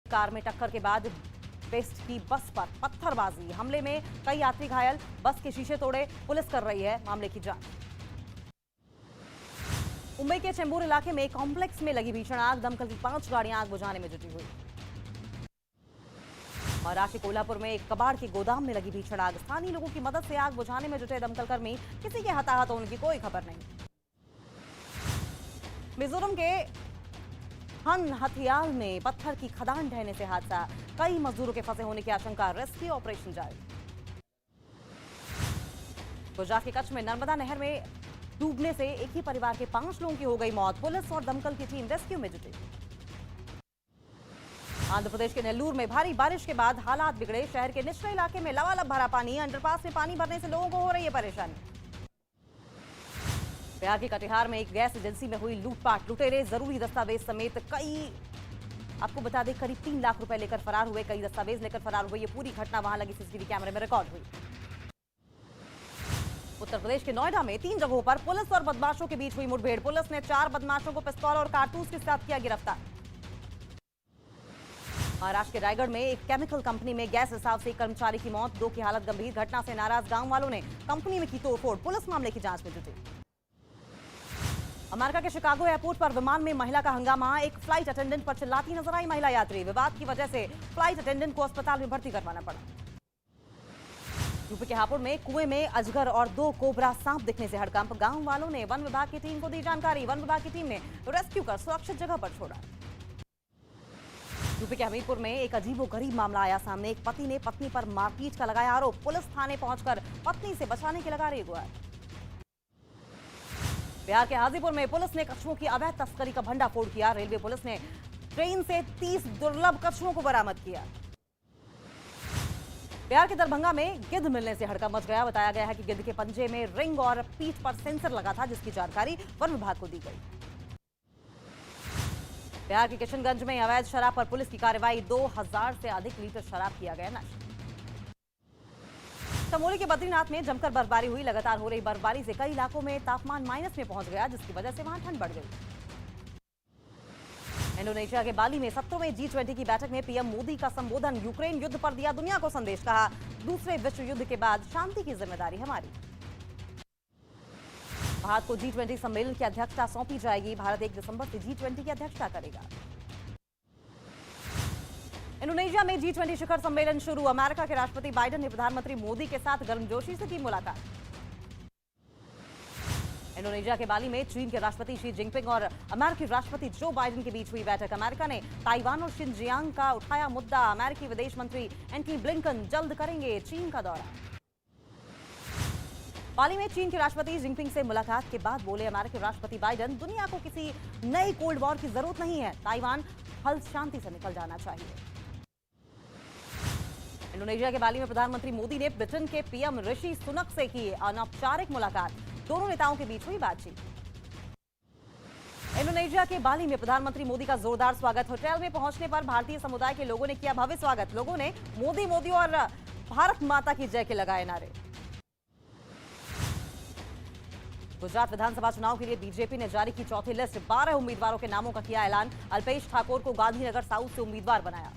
कार में टक्कर के बाद वेस्ट की बस पर पत्थरबाजी हमले में कई यात्री घायल, बस के शीशे तोड़े, पुलिस कर रही है मामले की जांच। मुंबई के चेंबूर इलाके में कॉम्प्लेक्स में लगी भीषण आग, दमकल की 5 गाड़ियां आग बुझाने में जुटी हुई। महाराष्ट्र के कोल्हापुर में एक कबाड़ के गोदाम में लगी भीषण आग, स्थानीय लोगों की मदद से आग बुझाने में जुटे दमकल कर्मी, किसी के हताहत होने की कोई खबर नहीं। मिजोरम के हथियाल में पत्थर की खदान ढहने से हादसा, कई मजदूरों के फंसे होने की आशंका, रेस्क्यू ऑपरेशन जारी। गुजरात के कच्छ में नर्मदा नहर में डूबने से एक ही परिवार के 5 लोगों की हो गई मौत, पुलिस और दमकल की टीम रेस्क्यू में जुटी। आंध्र प्रदेश के नेल्लूर में भारी बारिश के बाद हालात बिगड़े, शहर के निचले इलाके में लबालब भरा पानी, अंडरपास में पानी भरने से लोगों को हो रही है परेशानी। बिहार के कटिहार में एक गैस एजेंसी में हुई लूटपाट, लुटेरे जरूरी दस्तावेज समेत आपको बता दें करीब 3 लाख रुपए लेकर फरार हुए, कई दस्तावेज लेकर फरार हुए। ये पूरी घटना वहां लगी सीसीटीवी कैमरे में रिकॉर्ड हुई। उत्तर प्रदेश के नोएडा में 3 जगहों पर पुलिस और बदमाशों के बीच हुई मुठभेड़, पुलिस ने 4 बदमाशों को पिस्तौल और कारतूस के साथ किया गिरफ्तार। महाराष्ट्र के रायगढ़ में एक केमिकल कंपनी में गैस रिसाव से एक कर्मचारी की मौत, 2 की हालत गंभीर, घटना से नाराज गांव वालों ने कंपनी में की तोड़फोड़, पुलिस मामले की जांच में जुटी। अमेरिका के शिकागो एयरपोर्ट पर विमान में महिला का हंगामा, एक फ्लाइट अटेंडेंट पर चिल्लाती नजर आई महिला यात्री, विवाद की वजह से फ्लाइट अटेंडेंट को अस्पताल में भर्ती करवाना पड़ा। यूपी के हापुड़ में कुएं में अजगर और 2 कोबरा सांप दिखने से हड़कंप, गांव वालों ने वन विभाग की टीम को दी जानकारी, वन विभाग की टीम ने रेस्क्यू कर सुरक्षित जगह पर छोड़ा। यूपी के हमीरपुर में एक अजीबोगरीब मामला आया सामने, एक पति ने पत्नी पर मारपीट का लगाया आरोप, पुलिस थाने पहुंचकर पत्नी से बचाने की लगा रही गुहार। बिहार के हाजीपुर में पुलिस ने कछुओं की अवैध तस्करी का भंडाफोड़ किया, रेलवे पुलिस ने ट्रेन से 30 दुर्लभ कछुओं को बरामद किया। बिहार के दरभंगा में गिद्ध मिलने से हड़कंप मच गया, बताया गया है कि गिद्ध के पंजे में रिंग और पीठ पर सेंसर लगा था, जिसकी जानकारी वन विभाग को दी गई। बिहार के किशनगंज में अवैध शराब पर पुलिस की कार्रवाई, 2000 से अधिक लीटर शराब किया गया नष्ट। चमोली के बद्रीनाथ में जमकर बर्फबारी हुई, लगातार हो रही बर्फबारी से कई इलाकों में तापमान माइनस में पहुंच गया, जिसकी वजह से वहां ठंड बढ़ गई। इंडोनेशिया के बाली में 17वें G20 की बैठक में पीएम मोदी का संबोधन, यूक्रेन युद्ध पर दिया दुनिया को संदेश, कहा दूसरे विश्व युद्ध के बाद शांति की जिम्मेदारी हमारी। भारत को G20 सम्मेलन की अध्यक्षता सौंपी जाएगी, भारत 1 दिसंबर से G20 की अध्यक्षता करेगा। इंडोनेशिया में G20 शिखर सम्मेलन शुरू, अमेरिका के राष्ट्रपति बाइडेन ने प्रधानमंत्री मोदी के साथ गर्मजोशी से की मुलाकात। इंडोनेशिया के बाली में चीन के राष्ट्रपति शी जिनपिंग और अमेरिकी राष्ट्रपति जो बाइडेन के बीच हुई बैठक, अमेरिका ने ताइवान और शिनजियांग का उठाया मुद्दा, अमेरिकी विदेश मंत्री एंटनी ब्लिंकन जल्द करेंगे चीन का दौरा। बाली में चीन के राष्ट्रपति जिनपिंग से मुलाकात के बाद बोले अमेरिकी राष्ट्रपति बाइडेन, दुनिया को किसी नई कोल्ड वॉर की जरूरत नहीं है, ताइवान हल शांति से निकल जाना चाहिए। इंडोनेशिया के बाली में प्रधानमंत्री मोदी ने ब्रिटेन के पीएम ऋषि सुनक से की अनौपचारिक मुलाकात, दोनों नेताओं के बीच हुई बातचीत। इंडोनेशिया के बाली में प्रधानमंत्री मोदी का जोरदार स्वागत, होटल में पहुंचने पर भारतीय समुदाय के लोगों ने किया भव्य स्वागत, लोगों ने मोदी मोदी और भारत माता की जय के लगाए नारे। गुजरात विधानसभा चुनाव के लिए बीजेपी ने जारी की चौथी लिस्ट, 12 उम्मीदवारों के नामों का किया ऐलान, अल्पेश ठाकुर को गांधीनगर साउथ से उम्मीदवार बनाया।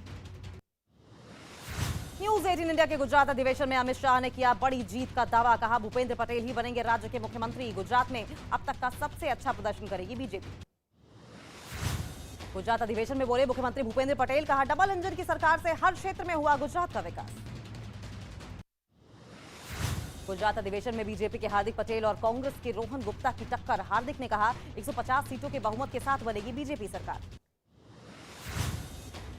न्यूज 18 इंडिया के गुजरात अधिवेशन में अमित शाह ने किया बड़ी जीत का दावा, कहा भूपेंद्र पटेल ही बनेंगे राज्य के मुख्यमंत्री, गुजरात में अब तक का सबसे अच्छा प्रदर्शन करेगी बीजेपी। गुजरात अधिवेशन में बोले मुख्यमंत्री भूपेंद्र पटेल, कहा डबल इंजन की सरकार से हर क्षेत्र में हुआ गुजरात का विकास। गुजरात अधिवेशन में बीजेपी के हार्दिक पटेल और कांग्रेस के रोहन गुप्ता की टक्कर। हार्दिक ने कहा 150 सीटों के बहुमत के साथ बनेगी बीजेपी सरकार।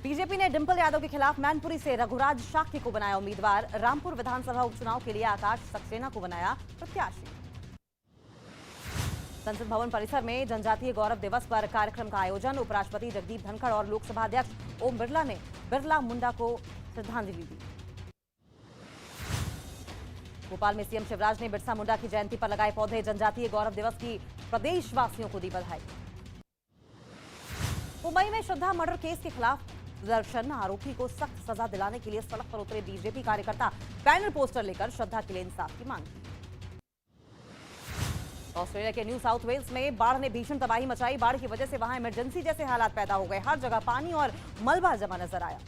बीजेपी ने डिंपल यादव के खिलाफ मैनपुरी से रघुराज शाक्य को बनाया उम्मीदवार। रामपुर विधानसभा उपचुनाव के लिए आकाश सक्सेना को बनाया प्रत्याशी। संसद भवन परिसर में जनजातीय गौरव दिवस पर कार्यक्रम का आयोजन। उपराष्ट्रपति जगदीप धनखड़ और लोकसभा अध्यक्ष ओम बिरला ने बिरला मुंडा को श्रद्धांजलि दी। भोपाल में सीएम शिवराज ने बिरसा मुंडा की जयंती पर लगाए पौधे। जनजातीय गौरव दिवस की प्रदेशवासियों को दी बधाई। मुंबई में श्रद्धा मर्डर केस के खिलाफ प्रदर्शन। आरोपी को सख्त सजा दिलाने के लिए सड़क पर उतरे बीजेपी कार्यकर्ता। बैनर पोस्टर लेकर श्रद्धा के लिए इंसाफ की मांग की। ऑस्ट्रेलिया के न्यू साउथ वेल्स में बाढ़ ने भीषण तबाही मचाई। बाढ़ की वजह से वहां इमरजेंसी जैसे हालात पैदा हो गए। हर जगह पानी और मलबा जमा नजर आया।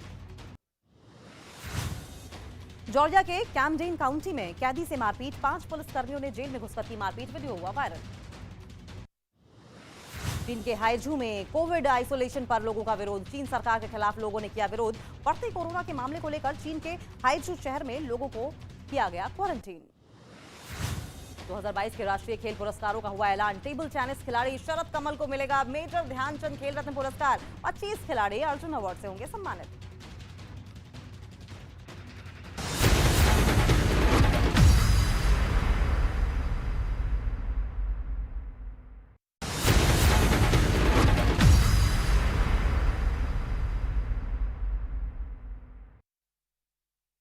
जॉर्जिया के कैमडेन काउंटी में कैदी से मारपीट। 5 पुलिसकर्मियों ने जेल में घुसकर की मारपीट। वीडियो हुआ वायरल। चीन के हाइजू में कोविड आइसोलेशन पर लोगों का विरोध। चीन सरकार के खिलाफ लोगों ने किया विरोध। बढ़ते कोरोना के मामले को लेकर चीन के हाइजू शहर में लोगों को किया गया क्वारंटीन। 2022 के राष्ट्रीय खेल पुरस्कारों का हुआ ऐलान। टेबल टेनिस खिलाड़ी शरद कमल को मिलेगा मेजर ध्यानचंद खेल रत्न पुरस्कार। 25 खिलाड़ी अर्जुन अवार्ड से होंगे सम्मानित।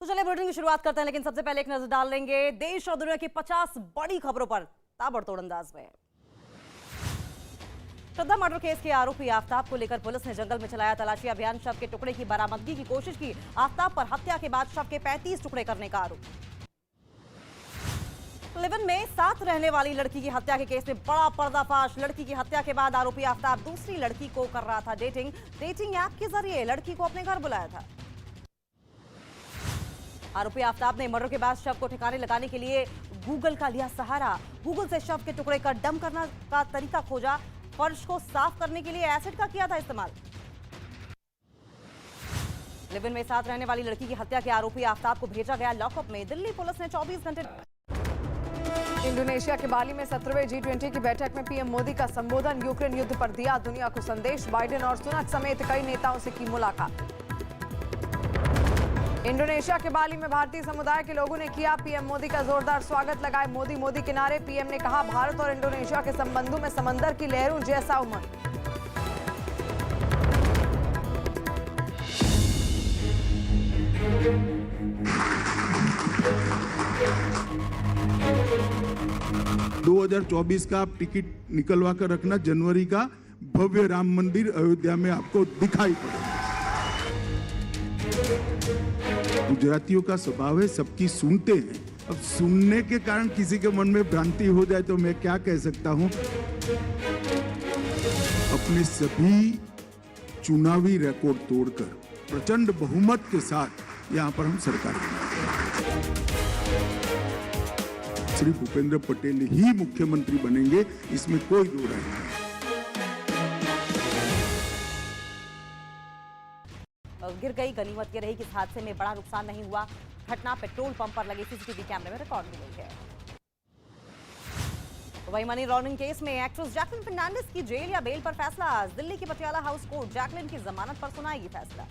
तो चलिए बुलेटिन की शुरुआत करते हैं, लेकिन सबसे पहले एक नजर डाल लेंगे देश और दुनिया की 50 बड़ी खबरों पर ताबड़तोड़ अंदाज में। श्रद्धा मर्डर केस के आरोपी आफ्ताब को लेकर पुलिस ने जंगल में चलाया तलाशी अभियान। शव के टुकड़े की बरामदगी की कोशिश की। आफ्ताब पर हत्या के बाद शव के 35 टुकड़े करने का आरोप। लिव इन में साथ रहने वाली लड़की की हत्या के केस में बड़ा पर्दाफाश। लड़की की हत्या के बाद आरोपी आफ्ताब दूसरी लड़की को कर रहा था डेटिंग ऐप के जरिए लड़की को अपने घर बुलाया था। आरोपी आफ्ताब ने मर्डर के बाद शव को ठिकाने लगाने के लिए गूगल का लिया सहारा। गूगल से शव के टुकड़े का डंप करने का तरीका खोजा। फर्श को साफ करने के लिए एसिड का किया था इस्तेमाल। लिव इन में साथ रहने वाली लड़की की हत्या के आरोपी आफ्ताब को भेजा गया लॉकअप में। दिल्ली पुलिस ने 24 घंटे। इंडोनेशिया के बाली में 17वें G20 की बैठक में पीएम मोदी का संबोधन। यूक्रेन युद्ध पर दिया दुनिया को संदेश। बाइडेन और सुनक समेत कई नेताओं से की मुलाकात। इंडोनेशिया के बाली में भारतीय समुदाय के लोगों ने किया पीएम मोदी का जोरदार स्वागत। लगाए मोदी किनारे। पीएम ने कहा भारत और इंडोनेशिया के संबंधों में समंदर की लहरों जैसा उमंग। (2024) का आप टिकट निकलवा कर रखना। जनवरी का भव्य राम मंदिर अयोध्या में आपको दिखाई पड़ेगा। गुजरातियों का स्वभाव है सबकी सुनते हैं। अब सुनने के कारण किसी के मन में भ्रांति हो जाए तो मैं क्या कह सकता हूं। अपने सभी चुनावी रिकॉर्ड तोड़कर प्रचंड बहुमत के साथ यहां पर हम सरकार श्री भूपेंद्र पटेल ही मुख्यमंत्री बनेंगे, इसमें कोई दो राय नहीं। गिर गई गनीमत ये रही कि इस हादसे में बड़ा नुकसान नहीं हुआ। घटना पेट्रोल पंप पर लगे सीसीटीवी कैमरे में रिकॉर्ड की गई है। तो वही मनी लॉन्ड्रिंग केस में एक्ट्रेस जैकलिन फर्नांडिस की जेल या बेल पर फैसला। आज दिल्ली की पटियाला हाउस कोर्ट जैकलिन की जमानत पर सुनाएगी फैसला।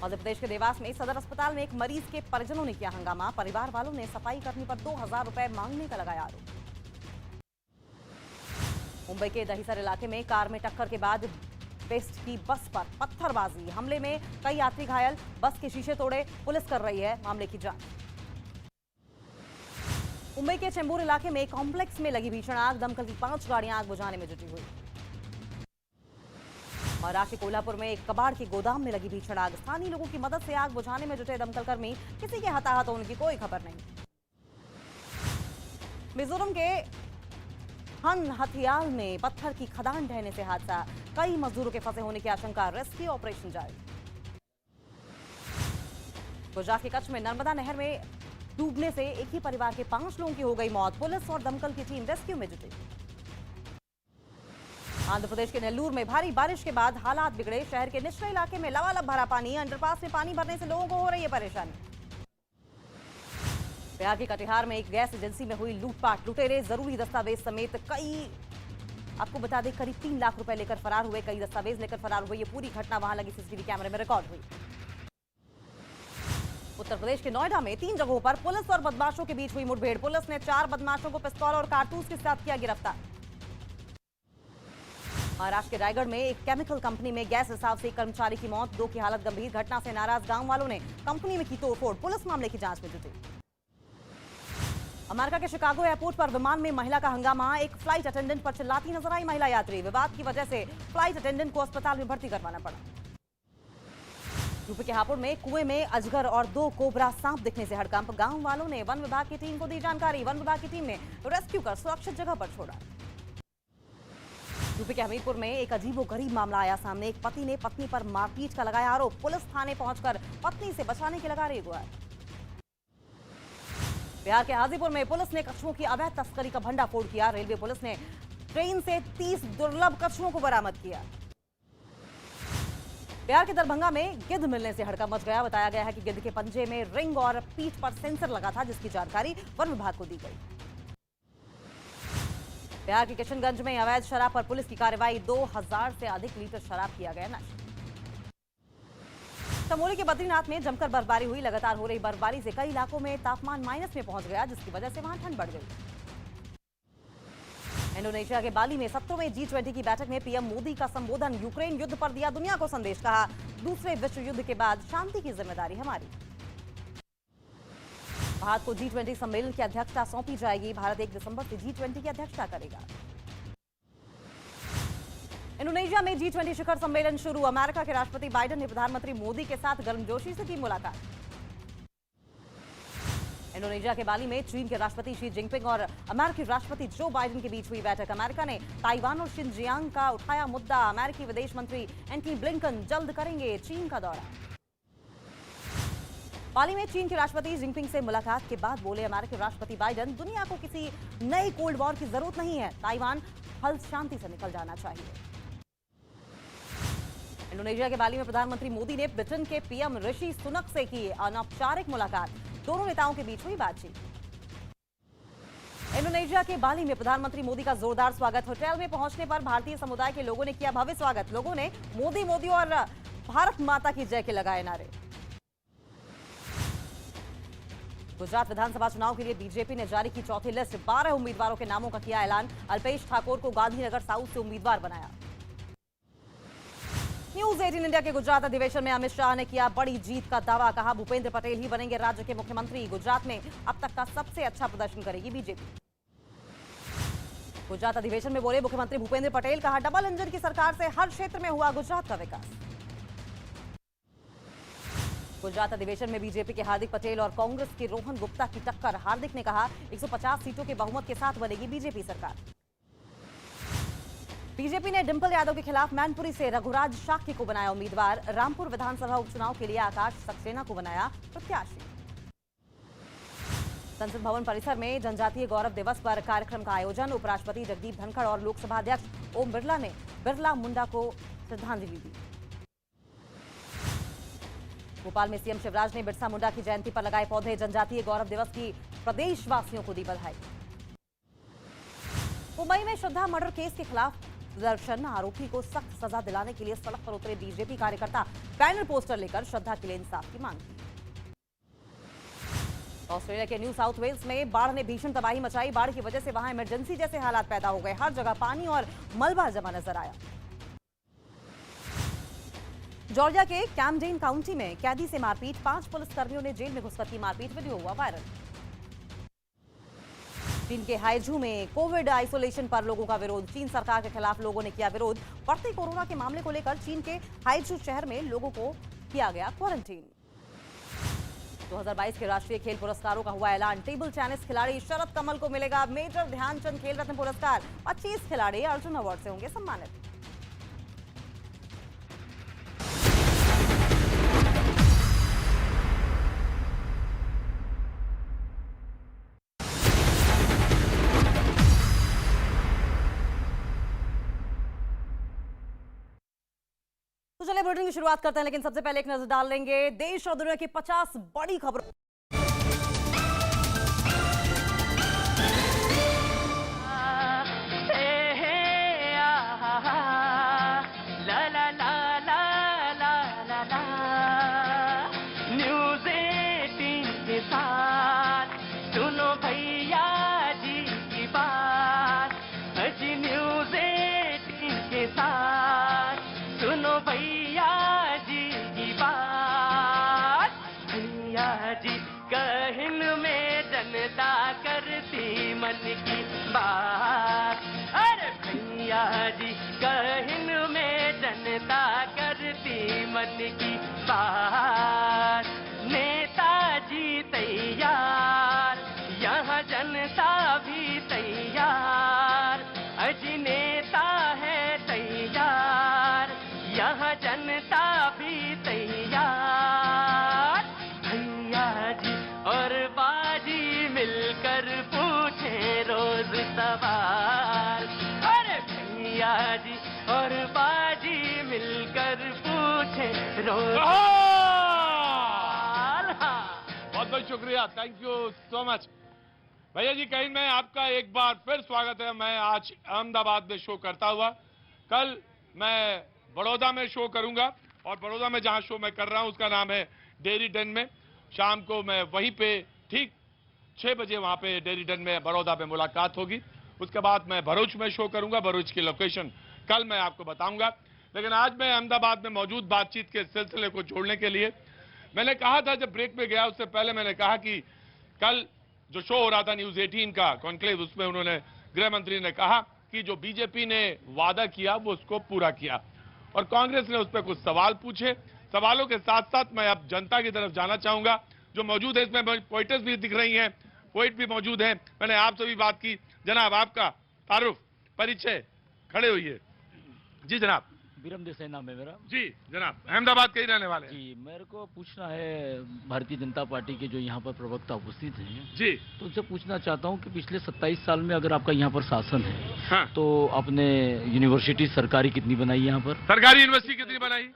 मध्य प्रदेश के देवास में सदर अस्पताल में एक मरीज के परिजनों ने किया हंगामा। परिवार वालों ने सफाई कर्मी पर 2000 रुपए मांगने का लगाया आरोप। मुंबई के दहिसर इलाके में कार में टक्कर के बाद बेस्ट की बस पर पत्थरबाजी। हमले में कई यात्री घायल। बस के शीशे तोड़े। पुलिस कर रही है मामले की जांच। मुंबई के चेंबूर इलाके में कॉम्प्लेक्स में लगी भीषण आग। दमकल की 5 गाड़ियां आग बुझाने में जुटी हुई। महाराष्ट्र के कोल्हापुर में एक कबाड़ के गोदाम में लगी भीषण आग। स्थानीय लोगों की मदद से आग बुझाने में जुटे दमकल कर्मी। किसी के हताहत होने की कोई खबर नहीं। मिजोरम के हथियाल में पत्थर की खदान ढहने से हादसा। कई मजदूरों के फंसे होने की आशंका। रेस्क्यू ऑपरेशन जारी। गुजरात के कच्छ में नर्मदा नहर में डूबने से एक ही परिवार के 5 लोगों की हो गई मौत। पुलिस और दमकल की टीम रेस्क्यू में जुटी। आंध्र प्रदेश के नेल्लूर में भारी बारिश के बाद हालात बिगड़े। शहर के निचले इलाके में लबालब भरा पानी। अंडरपास में पानी भरने से लोगों को हो रही है परेशानी। बिहार के कटिहार में एक गैस एजेंसी में हुई लूटपाट। लुटेरे जरूरी दस्तावेज समेत आपको बता दें करीब 3 लाख रुपए लेकर फरार हुए। कई दस्तावेज लेकर फरार हुए। ये पूरी घटना वहां लगी सीसीटीवी कैमरे में रिकॉर्ड हुई। उत्तर प्रदेश के नोएडा में 3 जगहों पर पुलिस और बदमाशों के बीच हुई मुठभेड़। पुलिस ने 4 बदमाशों को पिस्तौल और कारतूस के साथ किया गिरफ्तार। महाराष्ट्र के रायगढ़ में एक केमिकल कंपनी में गैस रिसाव से एक कर्मचारी की मौत। 2 की हालत गंभीर। घटना से नाराज गांव वालों ने कंपनी में की तोड़फोड़। पुलिस मामले की जांच में जुटी। अमेरिका के शिकागो एयरपोर्ट पर विमान में महिला का हंगामा। एक फ्लाइट अटेंडेंट पर चिल्लाती नजर आई महिला यात्री। विवाद की वजह से फ्लाइट अटेंडेंट को अस्पताल में भर्ती करवाना पड़ा। यूपी के हापुड़ में कुएं में अजगर और 2 कोबरा सांप दिखने से हड़कंप। गांव वालों ने वन विभाग की टीम को दी जानकारी। वन विभाग की टीम ने रेस्क्यू कर सुरक्षित जगह पर छोड़ा। यूपी के हमीरपुर में एक अजीबोगरीब मामला आया सामने। एक पति ने पत्नी पर मारपीट का लगाया आरोप। पुलिस थाने पहुंचकर पत्नी से बचाने की लगा रही गुहार। बिहार के हाजीपुर में पुलिस ने कछुओं की अवैध तस्करी का भंडाफोड़ किया। रेलवे पुलिस ने ट्रेन से 30 दुर्लभ कछुओं को बरामद किया। बिहार के दरभंगा में गिद्ध मिलने से हड़कंप मच गया। बताया गया है कि गिद्ध के पंजे में रिंग और पीठ पर सेंसर लगा था, जिसकी जानकारी वन विभाग को दी गई। बिहार के किशनगंज में अवैध शराब पर पुलिस की कार्रवाई। 2000 से अधिक लीटर शराब किया गया नष्ट। चमोली के बद्रीनाथ में जमकर बर्फबारी हुई। लगातार हो रही बर्फबारी से कई इलाकों में तापमान माइनस में पहुंच गया, जिसकी वजह से वहां ठंड बढ़ गई। इंडोनेशिया के बाली में 17वें G20 की बैठक में पीएम मोदी का संबोधन। यूक्रेन युद्ध पर दिया दुनिया को संदेश। कहा, दूसरे विश्व युद्ध के बाद शांति की जिम्मेदारी हमारी। भारत को G20 सम्मेलन की अध्यक्षता सौंपी जाएगी। भारत 1 दिसंबर से G20 की अध्यक्षता करेगा। इंडोनेशिया में G20 शिखर सम्मेलन शुरू। अमेरिका के राष्ट्रपति बाइडेन ने प्रधानमंत्री मोदी के साथ गर्मजोशी से की मुलाकात। इंडोनेशिया के बाली में चीन के राष्ट्रपति शी जिनपिंग और अमेरिकी राष्ट्रपति जो बाइडेन के बीच हुई बैठक। अमेरिका ने ताइवान और शिनजियांग का उठाया मुद्दा। अमेरिकी विदेश मंत्री एंटनी ब्लिंकन जल्द करेंगे चीन का दौरा। बाली में चीन के राष्ट्रपति जिनपिंग से मुलाकात के बाद बोले अमेरिकी राष्ट्रपति बाइडेन, दुनिया को किसी नए कोल्ड वॉर की जरूरत नहीं है। ताइवान हल शांति से निकल जाना चाहिए। इंडोनेशिया के बाली में प्रधानमंत्री मोदी ने ब्रिटेन के पीएम ऋषि सुनक से की अनौपचारिक मुलाकात। दोनों नेताओं के बीच हुई बातचीत। इंडोनेशिया के बाली में प्रधानमंत्री मोदी का जोरदार स्वागत। होटल में पहुंचने पर भारतीय समुदाय के लोगों ने किया भव्य स्वागत। लोगों ने मोदी मोदी और भारत माता की जय के लगाए नारे। गुजरात विधानसभा चुनाव के लिए बीजेपी ने जारी की चौथी लिस्ट। 12 उम्मीदवारों के नामों का किया ऐलान। अल्पेश ठाकोर को गांधीनगर साउथ से उम्मीदवार बनाया। न्यूज 18 इंडिया के गुजरात अधिवेशन में अमित शाह ने किया बड़ी जीत का दावा। कहा, भूपेंद्र पटेल ही बनेंगे राज्य के मुख्यमंत्री। गुजरात में अब तक का सबसे अच्छा प्रदर्शन करेगी बीजेपी। गुजरात अधिवेशन में बोले मुख्यमंत्री भूपेंद्र पटेल। कहा, डबल इंजन की सरकार से हर क्षेत्र में हुआ गुजरात का विकास। गुजरात अधिवेशन में बीजेपी के हार्दिक पटेल और कांग्रेस के रोहन गुप्ता की टक्कर। हार्दिक ने कहा, 150 सीटों के बहुमत के साथ बनेगी बीजेपी सरकार। बीजेपी ने डिंपल यादव के खिलाफ मैनपुरी से रघुराज शाक्य को बनाया उम्मीदवार। रामपुर विधानसभा उपचुनाव के लिए आकाश सक्सेना को बनाया प्रत्याशी। संसद भवन परिसर में जनजातीय गौरव दिवस पर कार्यक्रम का आयोजन। उपराष्ट्रपति जगदीप धनखड़ और लोकसभा अध्यक्ष ओम बिरला ने बिरला मुंडा को श्रद्धांजलि दी। भोपाल में सीएम शिवराज ने बिरसा मुंडा की जयंती पर लगाए पौधे। जनजातीय गौरव दिवस की प्रदेशवासियों को दी बधाई। मुंबई में श्रद्धा मर्डर केस के खिलाफ प्रदर्शन। आरोपी को सख्त सजा दिलाने के लिए सड़क पर उतरे बीजेपी कार्यकर्ता। बैनर पोस्टर लेकर श्रद्धा के लिए इंसाफ की मांग की। ऑस्ट्रेलिया के न्यू साउथ वेल्स में बाढ़ ने भीषण तबाही मचाई। बाढ़ की वजह से वहां इमरजेंसी जैसे हालात पैदा हो गए। हर जगह पानी और मलबा जमा नजर आया। जॉर्जिया के कैमडेन काउंटी में कैदी से मारपीट। 5 पुलिसकर्मियों ने जेल में घुसकर की मारपीट। वीडियो हुआ वायरल। चीन के हाइजू में कोविड आइसोलेशन पर लोगों का विरोध। चीन सरकार के खिलाफ लोगों ने किया विरोध। बढ़ते कोरोना के मामले को लेकर चीन के हाइजू शहर में लोगों को किया गया क्वारंटीन। 2022 के राष्ट्रीय खेल पुरस्कारों का हुआ ऐलान। टेबल टेनिस खिलाड़ी शरद कमल को मिलेगा मेजर ध्यानचंद खेल रत्न पुरस्कार। 25 खिलाड़ी अर्जुन अवार्ड से होंगे सम्मानित। तो चलिए बुलेटिन की शुरुआत करते हैं, लेकिन सबसे पहले एक नजर डाल लेंगे देश और दुनिया की 50 बड़ी खबरों। न्यूज़ 18 के साथ सुनो भैया जी की बात। जी न्यूज़ 18 के साथ सुनो भैया जी की बात। भैया जी कहन में जनता करती मन की बात। अरे भैया जी कहन में जनता करती मन की बात। नेताजी तैयार, यहाँ जनता भी तैयार। अजी नेता है तैयार, यहाँ जनता भी तैयार। भैया जी और बाजी मिलकर पूछे रोज सवाल। अरे भैया जी और बाजी मिलकर पूछे रोज सवाल। बहुत बहुत शुक्रिया, थैंक यू सो मच भैया जी। कहीं में आपका एक बार फिर स्वागत है। मैं आज अहमदाबाद में शो करता हुआ, कल मैं बड़ौदा में शो करूंगा, और बड़ौदा में जहां शो मैं कर रहा हूं उसका नाम है डेयरी डन में। शाम को मैं वहीं पे ठीक 6 बजे वहां पे डेयरी डन में बड़ौदा में मुलाकात होगी। उसके बाद मैं भरूच में शो करूंगा। भरूच की लोकेशन कल मैं आपको बताऊंगा। लेकिन आज मैं अहमदाबाद में मौजूद बातचीत के सिलसिले को जोड़ने के लिए, मैंने कहा था जब ब्रेक में गया उससे पहले मैंने कहा कि कल जो शो हो रहा था न्यूज़ 18 का कॉन्क्लेव, उसमें उन्होंने गृह मंत्री ने कहा कि जो बीजेपी ने वादा किया वो उसको पूरा किया, और कांग्रेस ने उस पर कुछ सवाल पूछे। सवालों के साथ साथ मैं अब जनता की तरफ जाना चाहूंगा जो मौजूद है। इसमें पोइटर्स भी दिख रही हैं, पोइट भी मौजूद हैं। मैंने आपसे भी बात की। जनाब आपका तारुफ, परिचय, खड़े हुई जी। जनाब विरम देसाई नाम है मेरा। जी जनाब, अहमदाबाद के ही रहने वाले हैं। जी, मेरे को पूछना है भारतीय जनता पार्टी के जो यहाँ पर प्रवक्ता उपस्थित हैं जी, तो उनसे पूछना चाहता हूँ कि पिछले 27 साल में अगर आपका यहाँ पर शासन है, हाँ, तो आपने यूनिवर्सिटी सरकारी कितनी बनाई यहाँ पर? सरकारी यूनिवर्सिटी कितनी बनाई?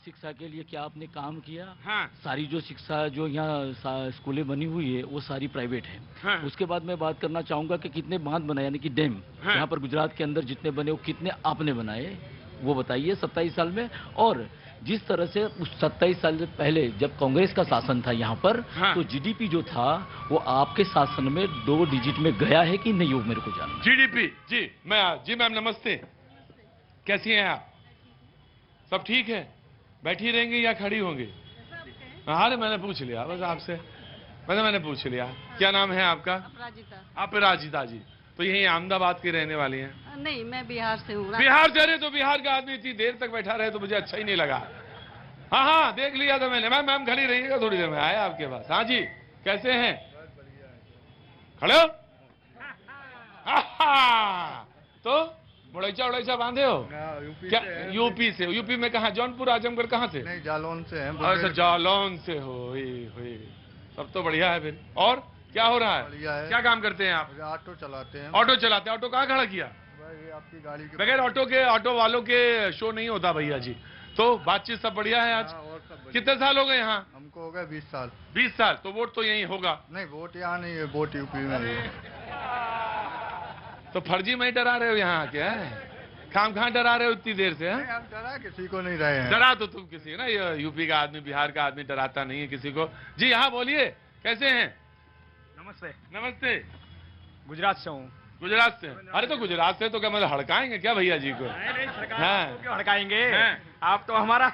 शिक्षा के लिए क्या आपने काम किया? हाँ। सारी जो शिक्षा जो यहाँ स्कूलें बनी हुई है वो सारी प्राइवेट है। हाँ। उसके बाद मैं बात करना चाहूंगा कि कितने बांध बनाए, यानी कि डैम यहाँ पर गुजरात के अंदर जितने बने वो कितने आपने बनाए, वो बताइए 27 साल में। और जिस तरह से उस 27 साल से पहले जब कांग्रेस का शासन था यहाँ पर, हाँ। तो जीडीपी जो था वो आपके शासन में 2 डिजिट में गया है कि नहीं, वो मेरे को जानना। जीडीपी जी, जी मैम नमस्ते, कैसी हैं आप? सब ठीक है? बैठी रहेंगी या खड़ी होंगी? हाँ मैंने पूछ लिया बस आपसे, मैंने पूछ लिया। क्या नाम है आपका? अपराजिता। अपराजिता जी, तो यही अहमदाबाद की रहने वाली हैं? नहीं, मैं बिहार से हूँ। बिहार से रहे तो बिहार का आदमी इतनी देर तक बैठा रहे तो मुझे अच्छा ही नहीं लगा। हाँ हाँ देख लिया था मैंने। मैम खड़ी रहिएगा, थोड़ी देर में आया आपके पास। हाँ जी, कैसे हैं? खड़े हो? तो मुड़ैचा बांधे हो? क्या यूपी से? यूपी में कहाँ? जौनपुर, आजमगढ़, कहाँ से? नहीं, जालौन से हैं। अच्छा जालौन से हो। सब तो बढ़िया है फिर। और क्या हो रहा है? बढ़िया है। क्या काम करते हैं आप? ऑटो चलाते हैं। ऑटो चलाते हैं। ऑटो कहाँ खड़ा किया? आपकी गाड़ी के बगैर ऑटो वालों के शो नहीं होता भैया जी। तो बातचीत सब बढ़िया है आज? कितने साल हो गए यहाँ? हमको हो गए 20 साल। 20 साल, तो वोट तो यही होगा? नहीं, वोट यहाँ नहीं है, वोट यूपी में है। तो फर्जी में ही डरा रहे हो यहाँ के? काम कहाँ डरा रहे हो इतनी देर से? नहीं, हम डरा किसी को नहीं रहे हैं। डरा तो तुम किसी ना, यूपी का आदमी, बिहार का आदमी डराता नहीं है किसी को। जी यहाँ बोलिए, कैसे हैं? नमस्ते। नमस्ते। गुजरात से हूँ। गुजरात से? अरे तो गुजरात से तो क्या मतलब हड़काएंगे क्या भैया जी को? नहीं, क्यों हड़काएंगे? आप तो हमारा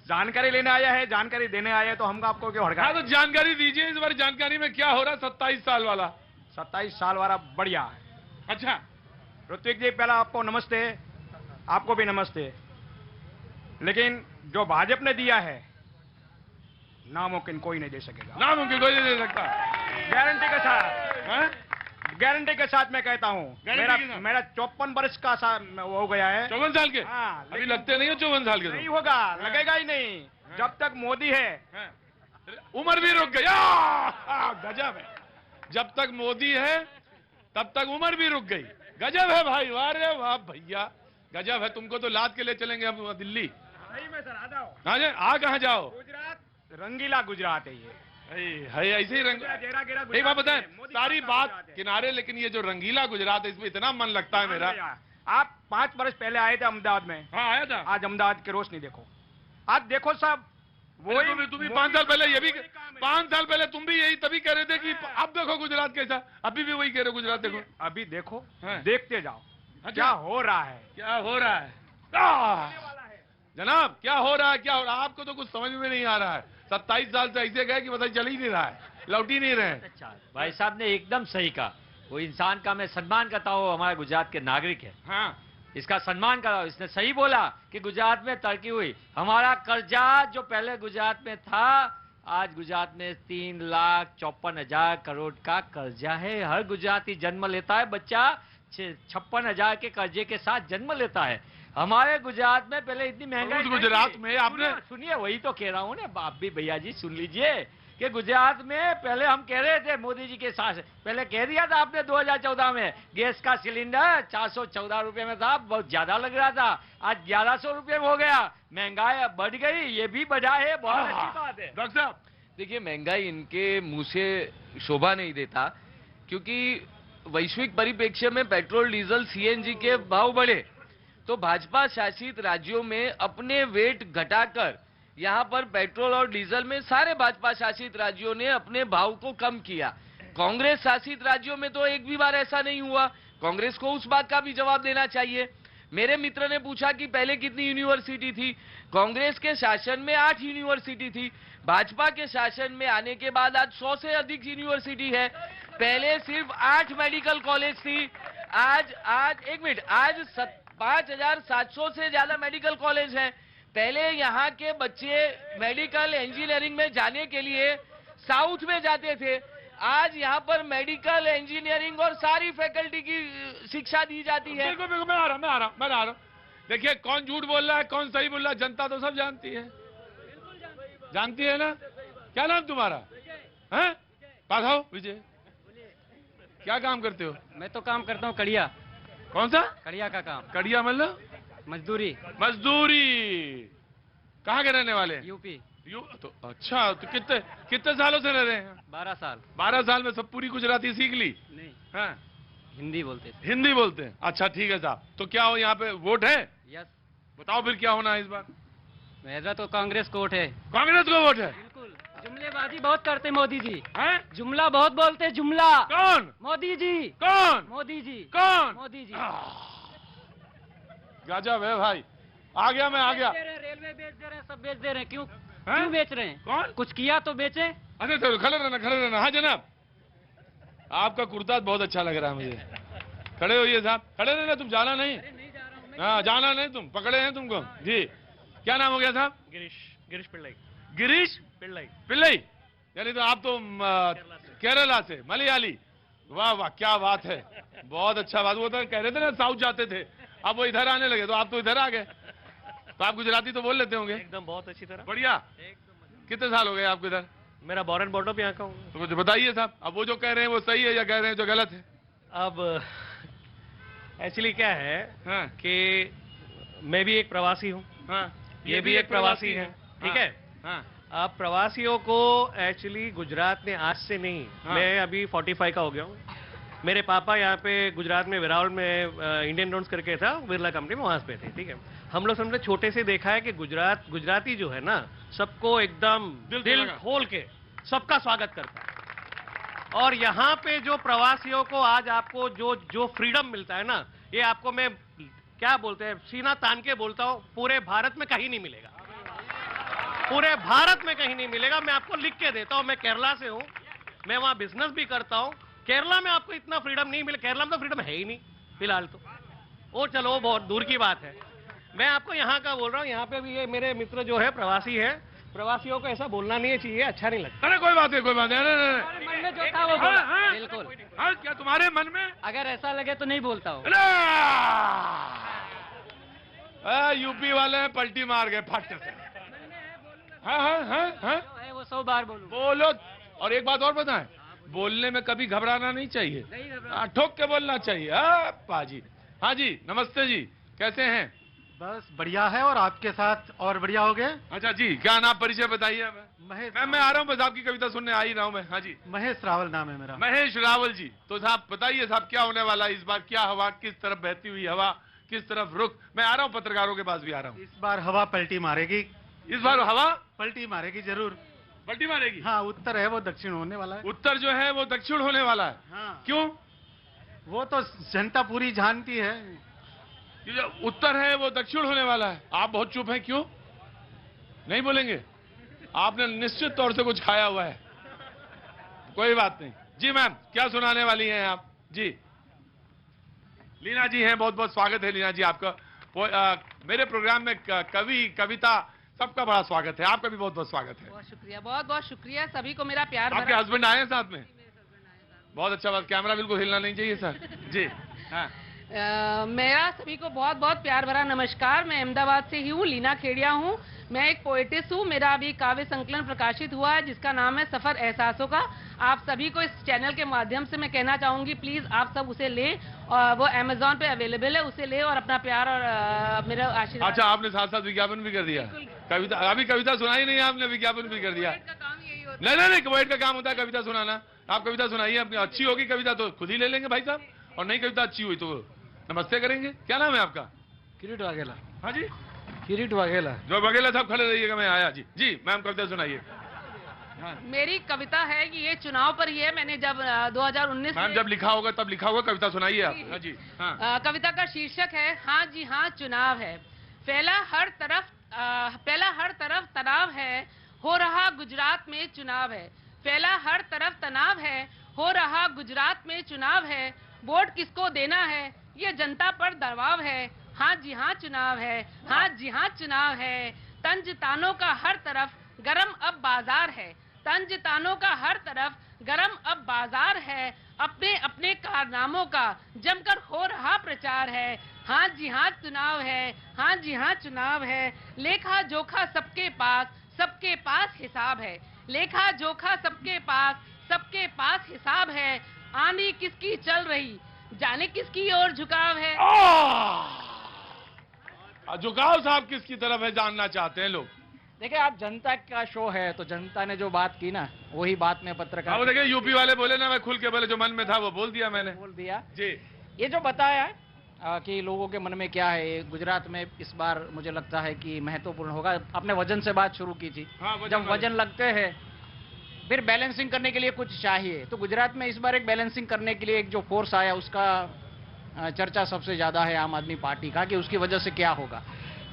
जानकारी लेने आया है, जानकारी देने आया है, तो हम आपको क्यों हड़काएं? हाँ तो जानकारी दीजिए इस बार। जानकारी में क्या हो रहा 27 साल वाला? 27 साल वाला बढ़िया है। अच्छा ऋत्विक जी, पहला आपको नमस्ते, आपको भी नमस्ते। लेकिन जो भाजपा ने दिया है, नामुमकिन कोई नहीं दे सकेगा। नामुमकिन कोई नहीं दे सकता, गारंटी के साथ। गारंटी के साथ मैं कहता हूँ। मेरा 54 वर्ष का वो हो गया है। 54 साल के? हाँ, अभी लगते नहीं हो 54 साल के? नहीं होगा, लगेगा ही नहीं जब तक मोदी है। उम्र भी रुक गई। गजब है, जब तक मोदी है तब तक उम्र भी रुक गई। गजब है भाई, वाह रे वाह भैया, गजब है। तुमको तो लाद के ले चलेंगे हम दिल्ली। सही में सर आ जाओ। हाँ जी, आ कहाँ जाओ? गुजरात रंगीला गुजरात है ये। है ऐसे ही रंग। एक बात बताएं, सारी बात किनारे, लेकिन ये जो रंगीला गुजरात है इसमें इतना मन लगता है मेरा। आप 5 वर्ष पहले आए थे अहमदाबाद में। हाँ आया था। आज अहमदाबाद की रोशनी देखो, आज देखो सब वही। तुम भी 5 साल पहले ये भी 5 साल पहले तुम भी यही तभी कह रहे थे कि अब देखो गुजरात कैसा, अभी भी वही कह रहे हो गुजरात देखो। अभी देखो, देखते जाओ क्या हो रहा है, क्या हो रहा है जनाब, क्या हो रहा है, क्या हो रहा है। आपको तो कुछ समझ में नहीं आ रहा है। 27 साल से ऐसे गए कि पता चल ही नहीं रहा है, लौट ही नहीं रहे। अच्छा, भाई साहब ने एकदम सही कहा। वो इंसान का मैं सम्मान करता हूँ, हमारे गुजरात के नागरिक है। हाँ, इसका सम्मान करा। इसने सही बोला कि गुजरात में तरक्की हुई। हमारा कर्जा जो पहले गुजरात में था, आज गुजरात में 3,54,000 करोड़ का कर्जा है। हर गुजराती जन्म लेता है, बच्चा 56,000 के कर्जे के साथ जन्म लेता है। हमारे गुजरात में पहले इतनी महंगाई। गुजरात में आपने सुनिए, वही तो कह रहा हूँ ना, आप भी भैया जी सुन लीजिए कि गुजरात में पहले हम कह रहे थे मोदी जी के साथ, पहले कह दिया था आपने 2014 में गैस का सिलेंडर 414 रुपए में था, बहुत ज्यादा लग रहा था। आज 1100 रुपए में हो गया। महंगाई बढ़ गई, ये भी बढ़ा है, बहुत अच्छी बात है। डॉक्टर साहब देखिए, महंगाई इनके मुंह से शोभा नहीं देता, क्योंकि वैश्विक परिप्रेक्ष्य में पेट्रोल, डीजल, सीएनजी के भाव बढ़े तो भाजपा शासित राज्यों में अपने वेट घटाकर यहाँ पर पेट्रोल और डीजल में सारे भाजपा शासित राज्यों ने अपने भाव को कम किया। कांग्रेस शासित राज्यों में तो एक भी बार ऐसा नहीं हुआ। कांग्रेस को उस बात का भी जवाब देना चाहिए। मेरे मित्र ने पूछा कि पहले कितनी यूनिवर्सिटी थी। कांग्रेस के शासन में 8 यूनिवर्सिटी थी। भाजपा के शासन में आने के बाद आज 100 से अधिक यूनिवर्सिटी है। पहले सिर्फ 8 मेडिकल कॉलेज थी, आज 5,700 से ज्यादा मेडिकल कॉलेज हैं। पहले यहाँ के बच्चे मेडिकल इंजीनियरिंग में जाने के लिए साउथ में जाते थे, आज यहाँ पर मेडिकल इंजीनियरिंग और सारी फैकल्टी की शिक्षा दी जाती है। बिल्कुल बिल्कुल, मैं आ रहा हूँ। देखिए, कौन झूठ बोल रहा है, कौन सही बोल रहा है, जनता तो सब जानती है, जानती है ना। क्या नाम तुम्हारा है? पास आओ विजय। क्या काम करते हो? मैं तो काम करता हूँ कड़िया। कौन सा? कड़िया का काम। कड़िया मतलब मजदूरी। मजदूरी। कहाँ के रहने वाले? यूपी। तो अच्छा, तो कितने सालों से रह रहे हैं? 12 साल। 12 साल में सब पूरी गुजराती सीख ली? नहीं। हाँ, हिंदी बोलते हैं। हिंदी बोलते हैं। अच्छा ठीक है साहब, तो क्या हो यहाँ पे वोट है? यस। बताओ फिर क्या होना है इस बार? मेरा तो कांग्रेस को वोट है। कांग्रेस को वोट है? बिल्कुल। जुमलेबाजी बहुत करते मोदी जी। हैं? जुमला बहुत बोलते, जुमला। कौन? मोदी जी। कौन? मोदी जी। कौन? मोदी जी। गजब है भाई। आ गया, मैं आ गया। रेलवे बेच दे रहे हैं, सब बेच दे रहे हैं। क्यों बेच रहे हैं? कौन? कुछ किया तो बेचे। अरे तो खड़े रहना। हाँ जनाब, आपका कुर्ता बहुत अच्छा लग रहा है मुझे। खड़े होइए साहब, खड़े रहना, तुम जाना नहीं। हाँ, जाना नहीं, तुम पकड़े हैं तुमको जी। क्या नाम हो गया साहब? गिरीश पिल्लाई। गिरीश पिल्लाई, यानी तो आप तो केरला से, मलयाली। वाह वाह, क्या बात है, बहुत अच्छा बात। वो तो कह रहे थे ना साउथ जाते थे, अब वो इधर आने लगे, तो आप तो इधर आ गए। तो आप गुजराती तो बोल लेते होंगे? एकदम बहुत अच्छी तरह। बढ़िया। कितने साल हो गए आपको इधर? मेरा बॉर्डर बॉर्डर पे यहाँ का हूँ। तो मुझे बताइए साहब, अब वो जो कह रहे हैं वो सही है या कह रहे हैं जो गलत है? अब एक्चुअली क्या है कि मैं भी एक प्रवासी हूँ। ये भी एक प्रवासी है, ठीक है। अब प्रवासियों को एक्चुअली गुजरात ने आज से नहीं, मैं अभी 45 का हो गया हूँ। मेरे पापा यहाँ पे गुजरात में वेरावल में इंडियन डोन्स करके था, बिरला कंपनी में, वहाँ पे थे, ठीक है। हम लोग समझे छोटे से देखा है कि गुजराती जो है ना, सबको एकदम दिल खोल के सबका स्वागत करता है। और यहाँ पे जो प्रवासियों को आज आपको जो फ्रीडम मिलता है ना, ये आपको मैं क्या बोलते हैं, सीना तान के बोलता हूँ, पूरे भारत में कहीं नहीं मिलेगा। पूरे भारत में कहीं नहीं मिलेगा। मैं आपको लिख के देता हूँ, मैं केरला से हूँ, मैं वहाँ बिजनेस भी करता हूँ। केरला में आपको इतना फ्रीडम नहीं मिले, केरला में तो फ्रीडम है ही नहीं फिलहाल तो। वो चलो, वो बहुत दूर की बात है। मैं आपको यहाँ का बोल रहा हूँ, यहाँ पे भी ये मेरे मित्र जो है प्रवासी है, प्रवासियों को ऐसा बोलना नहीं चाहिए, अच्छा नहीं लगता। अरे कोई बात नहीं, कोई बात नहीं। मन में जो था वो बोला। बिल्कुल। हाँ, क्या तुम्हारे मन में? अगर ऐसा लगे तो नहीं बोलता हूँ। यूपी वाले पलटी मार गए फट से। हाँ, वो 100 बार बोलो। और एक बात और बताएं, बोलने में कभी घबराना नहीं चाहिए, ठोक के बोलना चाहिए। पाजी। हाँ जी, नमस्ते जी, कैसे हैं? बस बढ़िया है और आपके साथ और बढ़िया हो गए। अच्छा जी, क्या नाम परिचय बताइए हमें। महेश। मैं आ रहा हूँ, बस आपकी कविता सुनने आ ही रहा हूँ मैं। हाँ जी, महेश रावल नाम है मेरा। महेश रावल जी। तो साहब बताइए साहब, क्या होने वाला है इस बार, क्या हवा, किस तरफ बहती हुई हवा, किस तरफ रुख। मैं आ रहा हूँ, पत्रकारों के पास भी आ रहा हूँ। इस बार हवा पलटी मारेगी। इस बार हवा पलटी मारेगी जरूर। पलटी मारेगी। हाँ, उत्तर है वो दक्षिण होने वाला है। उत्तर जो है वो दक्षिण होने वाला है। हाँ। क्यों? वो तो जनता पूरी जानती है। ये जो उत्तर है वो दक्षिण होने वाला है। आप बहुत चुप हैं, क्यों नहीं बोलेंगे? आपने निश्चित तौर से कुछ खाया हुआ है। कोई बात नहीं जी। मैम, क्या सुनाने वाली हैं आप? जी, लीना जी हैं, बहुत बहुत स्वागत है लीना जी आपका। मेरे प्रोग्राम में कवि, कविता, सबका बड़ा स्वागत है। आपका भी बहुत बहुत स्वागत है। बहुत शुक्रिया, बहुत बहुत शुक्रिया। सभी को मेरा प्यार। आपके हस्बैंड आए हैं साथ में? बहुत अच्छा बात। कैमरा बिल्कुल हिलना नहीं चाहिए सर जी। हाँ, मेरा सभी को बहुत बहुत प्यार भरा नमस्कार। मैं अहमदाबाद से ही हूँ, लीना खेड़िया हूँ। मैं एक पोएटिस हूँ। मेरा अभी काव्य संकलन प्रकाशित हुआ है जिसका नाम है सफर एहसासों का। आप सभी को इस चैनल के माध्यम से मैं कहना चाहूंगी, प्लीज आप सब उसे लें। और वो अमेजोन पे अवेलेबल है, उसे लें और अपना प्यार और मेरा आशीर्वाद। अच्छा, आपने साथ साथ विज्ञापन भी कर दिया। कविता, अभी कविता सुनाई नहीं, आपने विज्ञापन भी कर दिया। नहीं नहीं नहीं, पोएट का काम होता है कविता सुनाना। आप कविता सुनाइए अपनी। अच्छी होगी कविता तो खुद ही ले लेंगे भाई साहब, और नहीं कविता अच्छी हुई तो नमस्ते करेंगे। क्या नाम है आपका? किरीट वाघेला। हाँ जी, किरीट वाघेला। जो वाघेला साहब खड़े रहिएगा, मैं आया जी। जी मैम, कविता सुनाइए। हाँ। मेरी कविता है कि ये चुनाव पर ही है। मैंने जब 2019 मैम जब लिखा होगा तब लिखा होगा, कविता सुनाइए आप। हाँ जी। हाँ। कविता का शीर्षक है हाँ जी हाँ चुनाव है। फैला हर तरफ तनाव है, हो रहा गुजरात में चुनाव है। फैला हर तरफ तनाव है, हो रहा गुजरात में चुनाव है। वोट किसको देना है, ये जनता पर दबाव है। हाँ जी हाँ चुनाव है, हाँ जी हाँ चुनाव है। तंज तानों का हर तरफ गरम अब बाजार है। तंज तानों का हर तरफ गरम अब बाजार है। अपने अपने कारनामों का जमकर हो रहा प्रचार है। हाँ जी हाँ चुनाव है, हाँ जी हाँ चुनाव है। लेखा जोखा सबके पास हिसाब है। लेखा जोखा सबके पास हिसाब है। आंधी किसकी चल रही, जाने किसकी ओर झुकाव है। झुकाव साहब किसकी तरफ है जानना चाहते हैं लोग। देखिए, आप जनता का शो है तो जनता ने जो बात की ना वही बात में पत्रकार। अब देखिए, यूपी वाले बोले ना, मैं खुल के बोले, जो मन में था वो बोल दिया मैंने। बोल दिया जी। ये जो बताया कि लोगों के मन में क्या है, गुजरात में इस बार मुझे लगता है कि महत्वपूर्ण होगा। आपने वजन से बात शुरू की थी। हाँ, जब वजन लगते हैं फिर बैलेंसिंग करने के लिए कुछ चाहिए। तो गुजरात में इस बार एक बैलेंसिंग करने के लिए एक जो फोर्स आया, उसका चर्चा सबसे ज्यादा है आम आदमी पार्टी का, कि उसकी वजह से क्या होगा।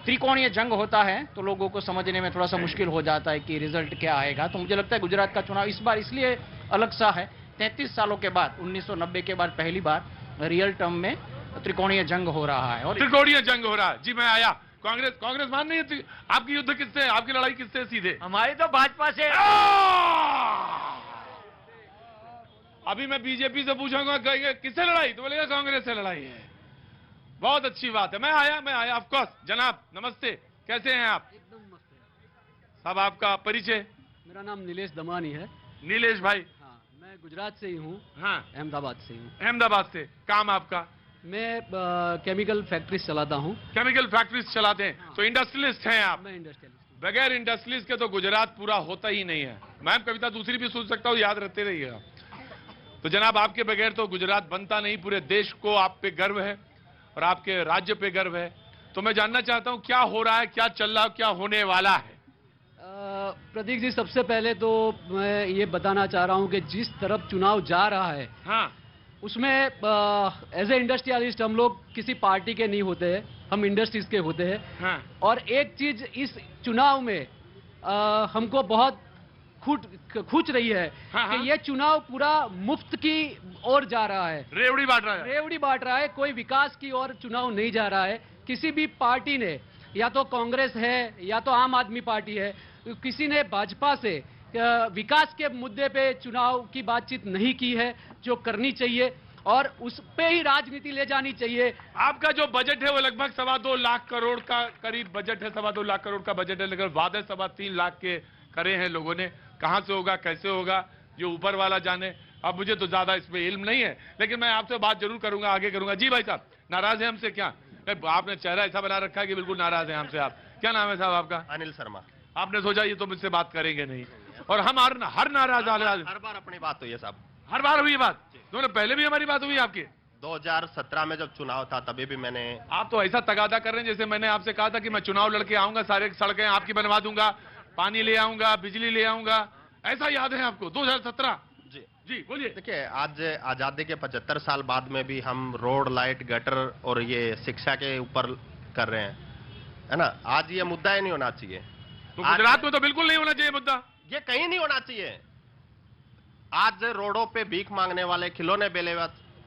त्रिकोणीय जंग होता है तो लोगों को समझने में थोड़ा सा मुश्किल हो जाता है कि रिजल्ट क्या आएगा। तो मुझे लगता है गुजरात का चुनाव इस बार इसलिए अलग सा है, 33 सालों के बाद, 1990 के बाद पहली बार रियल टर्म में त्रिकोणीय जंग हो रहा है। और त्रिकोणीय जंग हो रहा है जी। मैं आया। कांग्रेस मान नहीं है। आपकी युद्ध किससे, आपकी लड़ाई किससे सीधे? हमारी तो भाजपा से। अभी मैं बीजेपी से पूछूंगा किससे लड़ाई, तो बोलेगा कांग्रेस से लड़ाई है। बहुत अच्छी बात है। मैं आया ऑफ कोर्स। जनाब नमस्ते, कैसे हैं आप? एकदम मस्त है साहब, आपका परिचय? मेरा नाम नीलेश दमानी है। नीलेश भाई? हाँ, मैं गुजरात से ही हूँ। हाँ, अहमदाबाद से हूँ। अहमदाबाद से। काम आपका? मैं केमिकल फैक्ट्रीज चलाता हूँ। केमिकल फैक्ट्रीज चलाते हैं। हाँ। तो इंडस्ट्रियलिस्ट हैं आप? मैं इंडस्ट्रियलिस्ट। बगैर इंडस्ट्रियलिस्ट के तो गुजरात पूरा होता ही नहीं है। मैम कविता दूसरी भी सुन सकता हूँ, याद रखते रहिएगा। तो जनाब, आपके बगैर तो गुजरात बनता नहीं। पूरे देश को आप पे गर्व है और आपके राज्य पे गर्व है। तो मैं जानना चाहता हूँ क्या हो रहा है, क्या चल रहा है, क्या होने वाला है? प्रतीक जी, सबसे पहले तो मैं ये बताना चाह रहा हूँ कि जिस तरफ चुनाव जा रहा है, हाँ, उसमें एज ए इंडस्ट्रियलिस्ट हम लोग किसी पार्टी के नहीं होते हैं, हम इंडस्ट्रीज के होते हैं। हाँ। और एक चीज इस चुनाव में हमको बहुत खूंच रही है। हाँ, कि ये चुनाव पूरा मुफ्त की ओर जा रहा है, रेवड़ी बांट रहा है। रेवड़ी बांट रहा है, कोई विकास की ओर चुनाव नहीं जा रहा है। किसी भी पार्टी ने, या तो कांग्रेस है या तो आम आदमी पार्टी है, किसी ने भाजपा से विकास के मुद्दे पे चुनाव की बातचीत नहीं की है, जो करनी चाहिए और उस पे ही राजनीति ले जानी चाहिए। आपका जो बजट है वो लगभग 2.25 लाख करोड़ का करीब बजट है। 2.25 लाख करोड़ का बजट है, लेकिन वादे 3.25 लाख के करे हैं लोगों ने। कहां से होगा, कैसे होगा, ये ऊपर वाला जाने। अब मुझे तो ज्यादा इसमें इल्म नहीं है, लेकिन मैं आपसे बात जरूर करूंगा, आगे करूंगा। जी भाई साहब, नाराज है हमसे क्या? आपने चेहरा ऐसा बना रखा है कि बिल्कुल नाराज हैं हमसे आप। क्या नाम है साहब आपका? अनिल शर्मा। आपने सोचा ये तो मुझसे बात करेंगे नहीं, और हम हर नाराज हर बार अपनी बात हुई है साहब। हर बार हुई बात? दोनों पहले भी हमारी बात हुई आपकी? 2017 में जब चुनाव था तभी भी मैंने। आप तो ऐसा तगादा कर रहे हैं जैसे मैंने आपसे कहा था कि मैं चुनाव लड़के आऊंगा, सारे सड़कें आपकी बनवा दूंगा, पानी ले आऊंगा, बिजली ले आऊंगा, ऐसा याद है आपको? 2017? जी बोलिए। देखिए, आज आजादी के 75 साल बाद में भी हम रोड, लाइट, गटर और ये शिक्षा के ऊपर कर रहे हैं, है ना। आज ये मुद्दा ही नहीं होना चाहिए। तो गुजरात में तो बिल्कुल नहीं होना चाहिए मुद्दा, ये कहीं नहीं होना चाहिए। आज रोडों पे भीख मांगने वाले, खिलौने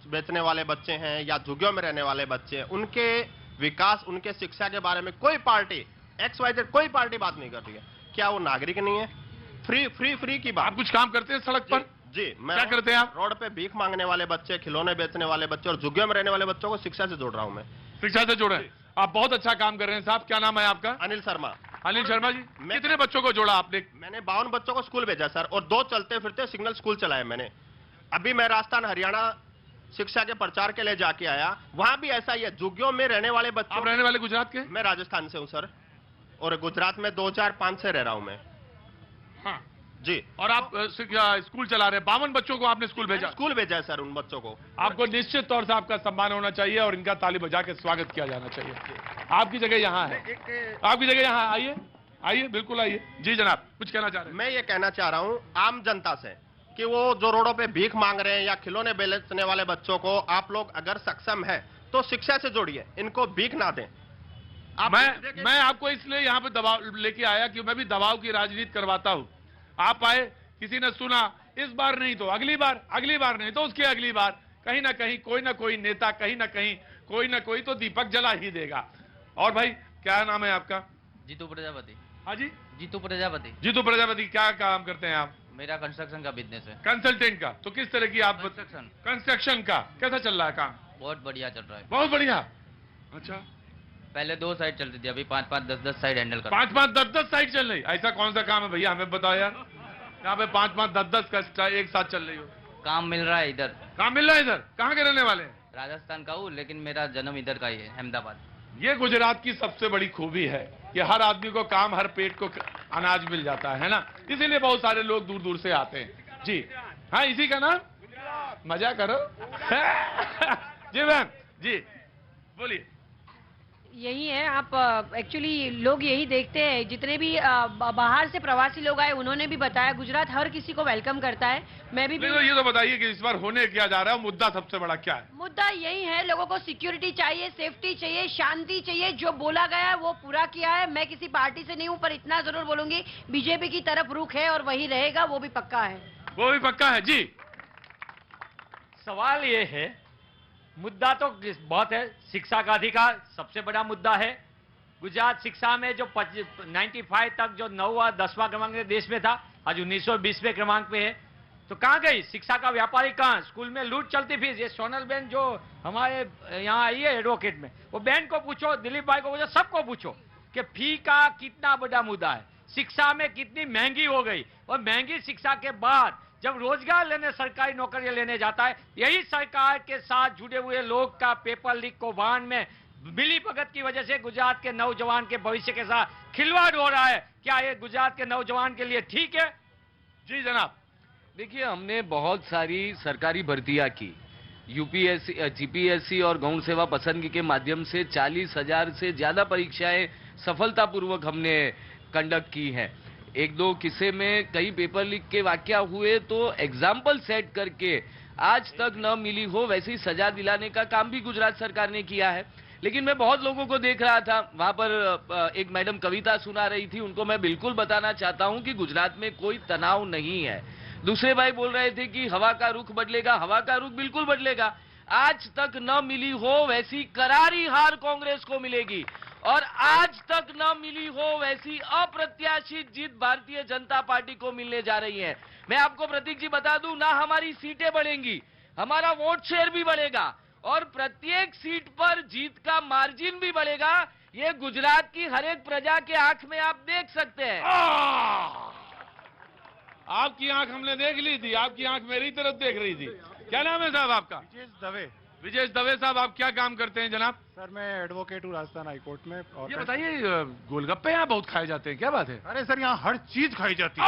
बेचने वाले बच्चे हैं या झुग्गियों में रहने वाले बच्चे हैं, उनके विकास, उनके शिक्षा के बारे में कोई पार्टी XYZ कोई पार्टी बात नहीं कर रही है। क्या वो नागरिक नहीं है? फ्री की बात। आप कुछ काम करते हैं सड़क पर? जी, मैं क्या करते हैं आप? रोड पे भीख मांगने वाले बच्चे, खिलौने बेचने वाले बच्चे और झुग्गियों में रहने वाले बच्चों को शिक्षा से जोड़ रहा हूं मैं। शिक्षा से जोड़े? आप बहुत अच्छा काम कर रहे हैं साहब। क्या नाम है आपका? अनिल शर्मा। अनिल शर्मा जी, कितने बच्चों को जोड़ा आपने? मैंने 52 बच्चों को स्कूल भेजा सर, और 2 चलते फिरते सिग्नल स्कूल चलाए मैंने। अभी मैं राजस्थान, हरियाणा शिक्षा के प्रचार के लिए जाके आया, वहां भी ऐसा ही है, झुग्गियों में रहने वाले बच्चे। आप रहने वाले गुजरात के? मैं राजस्थान से हूँ सर, और गुजरात में 2005 से रह रहा हूँ मैं। हाँ जी। और आप स्कूल चला रहे हैं, 52 बच्चों को आपने स्कूल भेजा? स्कूल भेजा है सर उन बच्चों को। आपको निश्चित तौर से आपका सम्मान होना चाहिए और इनका ताली बजा के स्वागत किया जाना चाहिए। आपकी जगह यहाँ है, आपकी जगह यहाँ। आइए आइए, बिल्कुल आइए। जी जनाब, कुछ कहना चाह रहे हैं? मैं ये कहना चाह रहा हूँ आम जनता से कि वो जो रोडों पे भीख मांग रहे हैं या खिलौने बेचने वाले बच्चों को आप लोग अगर सक्षम है तो शिक्षा से जोड़िए, इनको भीख ना दें। मैं आपको इसलिए यहाँ पे दबाव लेके आया कि मैं भी दबाव की राजनीति करवाता हूँ। आप आए, किसी ने सुना, इस बार नहीं तो अगली बार, अगली बार नहीं तो उसकी अगली बार, कहीं ना कहीं कोई ना कोई नेता, कहीं ना कहीं कोई ना कोई तो दीपक जला ही देगा। और भाई क्या नाम है आपका? जीतू प्रजापति। हाँ जी, जीतू प्रजापति। जीतू प्रजापति, क्या काम करते हैं आप? मेरा कंस्ट्रक्शन का बिजनेस है। कंसल्टेंट का? तो किस तरह की आप? कंस्ट्रक्शन का कैसा चल रहा है काम? बहुत बढ़िया चल रहा है। बहुत बढ़िया। अच्छा, पहले 2 साइड चलती थी, अभी 5-5, 10-10 साइड हैंडल कर। 5-5, 10-10 साइड चल रही? ऐसा कौन सा काम है भैया, हमें बताओ यार। यहाँ पे 5-5, 10-10 का एक साथ चल रही हो? काम मिल रहा है इधर। काम मिल रहा है इधर? कहाँ के रहने वाले हैं? राजस्थान का हूँ, लेकिन मेरा जन्म इधर का ही है, अहमदाबाद। ये गुजरात की सबसे बड़ी खूबी है कि हर आदमी को काम, हर पेट को अनाज मिल जाता है ना, इसीलिए बहुत सारे लोग दूर दूर से आते हैं। जी हाँ, इसी का नाम, मजा करो। जी मैम, जी बोलिए। यही है, आप एक्चुअली लोग यही देखते हैं, जितने भी बाहर से प्रवासी लोग आए उन्होंने भी बताया गुजरात हर किसी को वेलकम करता है। मैं भी ये तो बताइए कि इस बार होने क्या जा रहा है, मुद्दा सबसे बड़ा क्या है? मुद्दा यही है, लोगों को सिक्योरिटी चाहिए, सेफ्टी चाहिए, शांति चाहिए। जो बोला गया है वो पूरा किया है। मैं किसी पार्टी से नहीं हूँ, पर इतना जरूर बोलूंगी, बीजेपी की तरफ रुख है और वही रहेगा, वो भी पक्का है। वो भी पक्का है। जी, सवाल ये है, मुद्दा तो बहुत है, शिक्षा का अधिकार सबसे बड़ा मुद्दा है। गुजरात शिक्षा में जो 95 तक जो 9वां 10वां क्रमांक देश में था, आज 1920वें क्रमांक पे है। तो कहाँ गई शिक्षा का व्यापारी? कहाँ? स्कूल में लूट चलती फीस। ये सोनल बहन जो हमारे यहाँ आई है एडवोकेट में, वो बहन को पूछो, दिलीप भाई को पूछो, सबको पूछो कि फी का कितना बड़ा मुद्दा है, शिक्षा में कितनी महंगी हो गई। और महंगी शिक्षा के बाद जब रोजगार लेने, सरकारी नौकरियां लेने जाता है, यही सरकार के साथ जुड़े हुए लोग का पेपर लीक कौभांड में मिली भगत की वजह से गुजरात के नौजवान के भविष्य के साथ खिलवाड़ हो रहा है। क्या ये गुजरात के नौजवान के लिए ठीक है? जी जनाब। देखिए, हमने बहुत सारी सरकारी भर्तियां की, यूपीएससी, जीपीएससी और गौण सेवा पसंदगी के माध्यम से 40,000 से ज्यादा परीक्षाएं सफलतापूर्वक हमने कंडक्ट की हैं। 1-2 किस्से में कई पेपर लीक के वाकया हुए तो एग्जाम्पल सेट करके आज तक न मिली हो वैसी सजा दिलाने का काम भी गुजरात सरकार ने किया है। लेकिन मैं बहुत लोगों को देख रहा था, वहां पर एक मैडम कविता सुना रही थी, उनको मैं बिल्कुल बताना चाहता हूं कि गुजरात में कोई तनाव नहीं है। दूसरे भाई बोल रहे थे कि हवा का रुख बदलेगा, हवा का रुख बिल्कुल बदलेगा। आज तक न मिली हो वैसी करारी हार कांग्रेस को मिलेगी और आज तक न मिली हो वैसी अप्रत्याशित जीत भारतीय जनता पार्टी को मिलने जा रही है। मैं आपको प्रतीक जी बता दूं, ना हमारी सीटें बढ़ेंगी, हमारा वोट शेयर भी बढ़ेगा और प्रत्येक सीट पर जीत का मार्जिन भी बढ़ेगा। ये गुजरात की हर एक प्रजा के आंख में आप देख सकते हैं। आपकी आंख हमने देख ली थी, आपकी आंख मेरी तरफ देख रही थी। क्या नाम है साहब आपका? ब्रिजेश दवे। विजय दवे साहब, आप क्या काम करते हैं जनाब? सर मैं एडवोकेट हूँ राजस्थान हाईकोर्ट में। और ये बताइए, गोलगप्पे यहाँ बहुत खाए जाते हैं, क्या बात है? अरे सर यहाँ हर चीज खाई जाती है।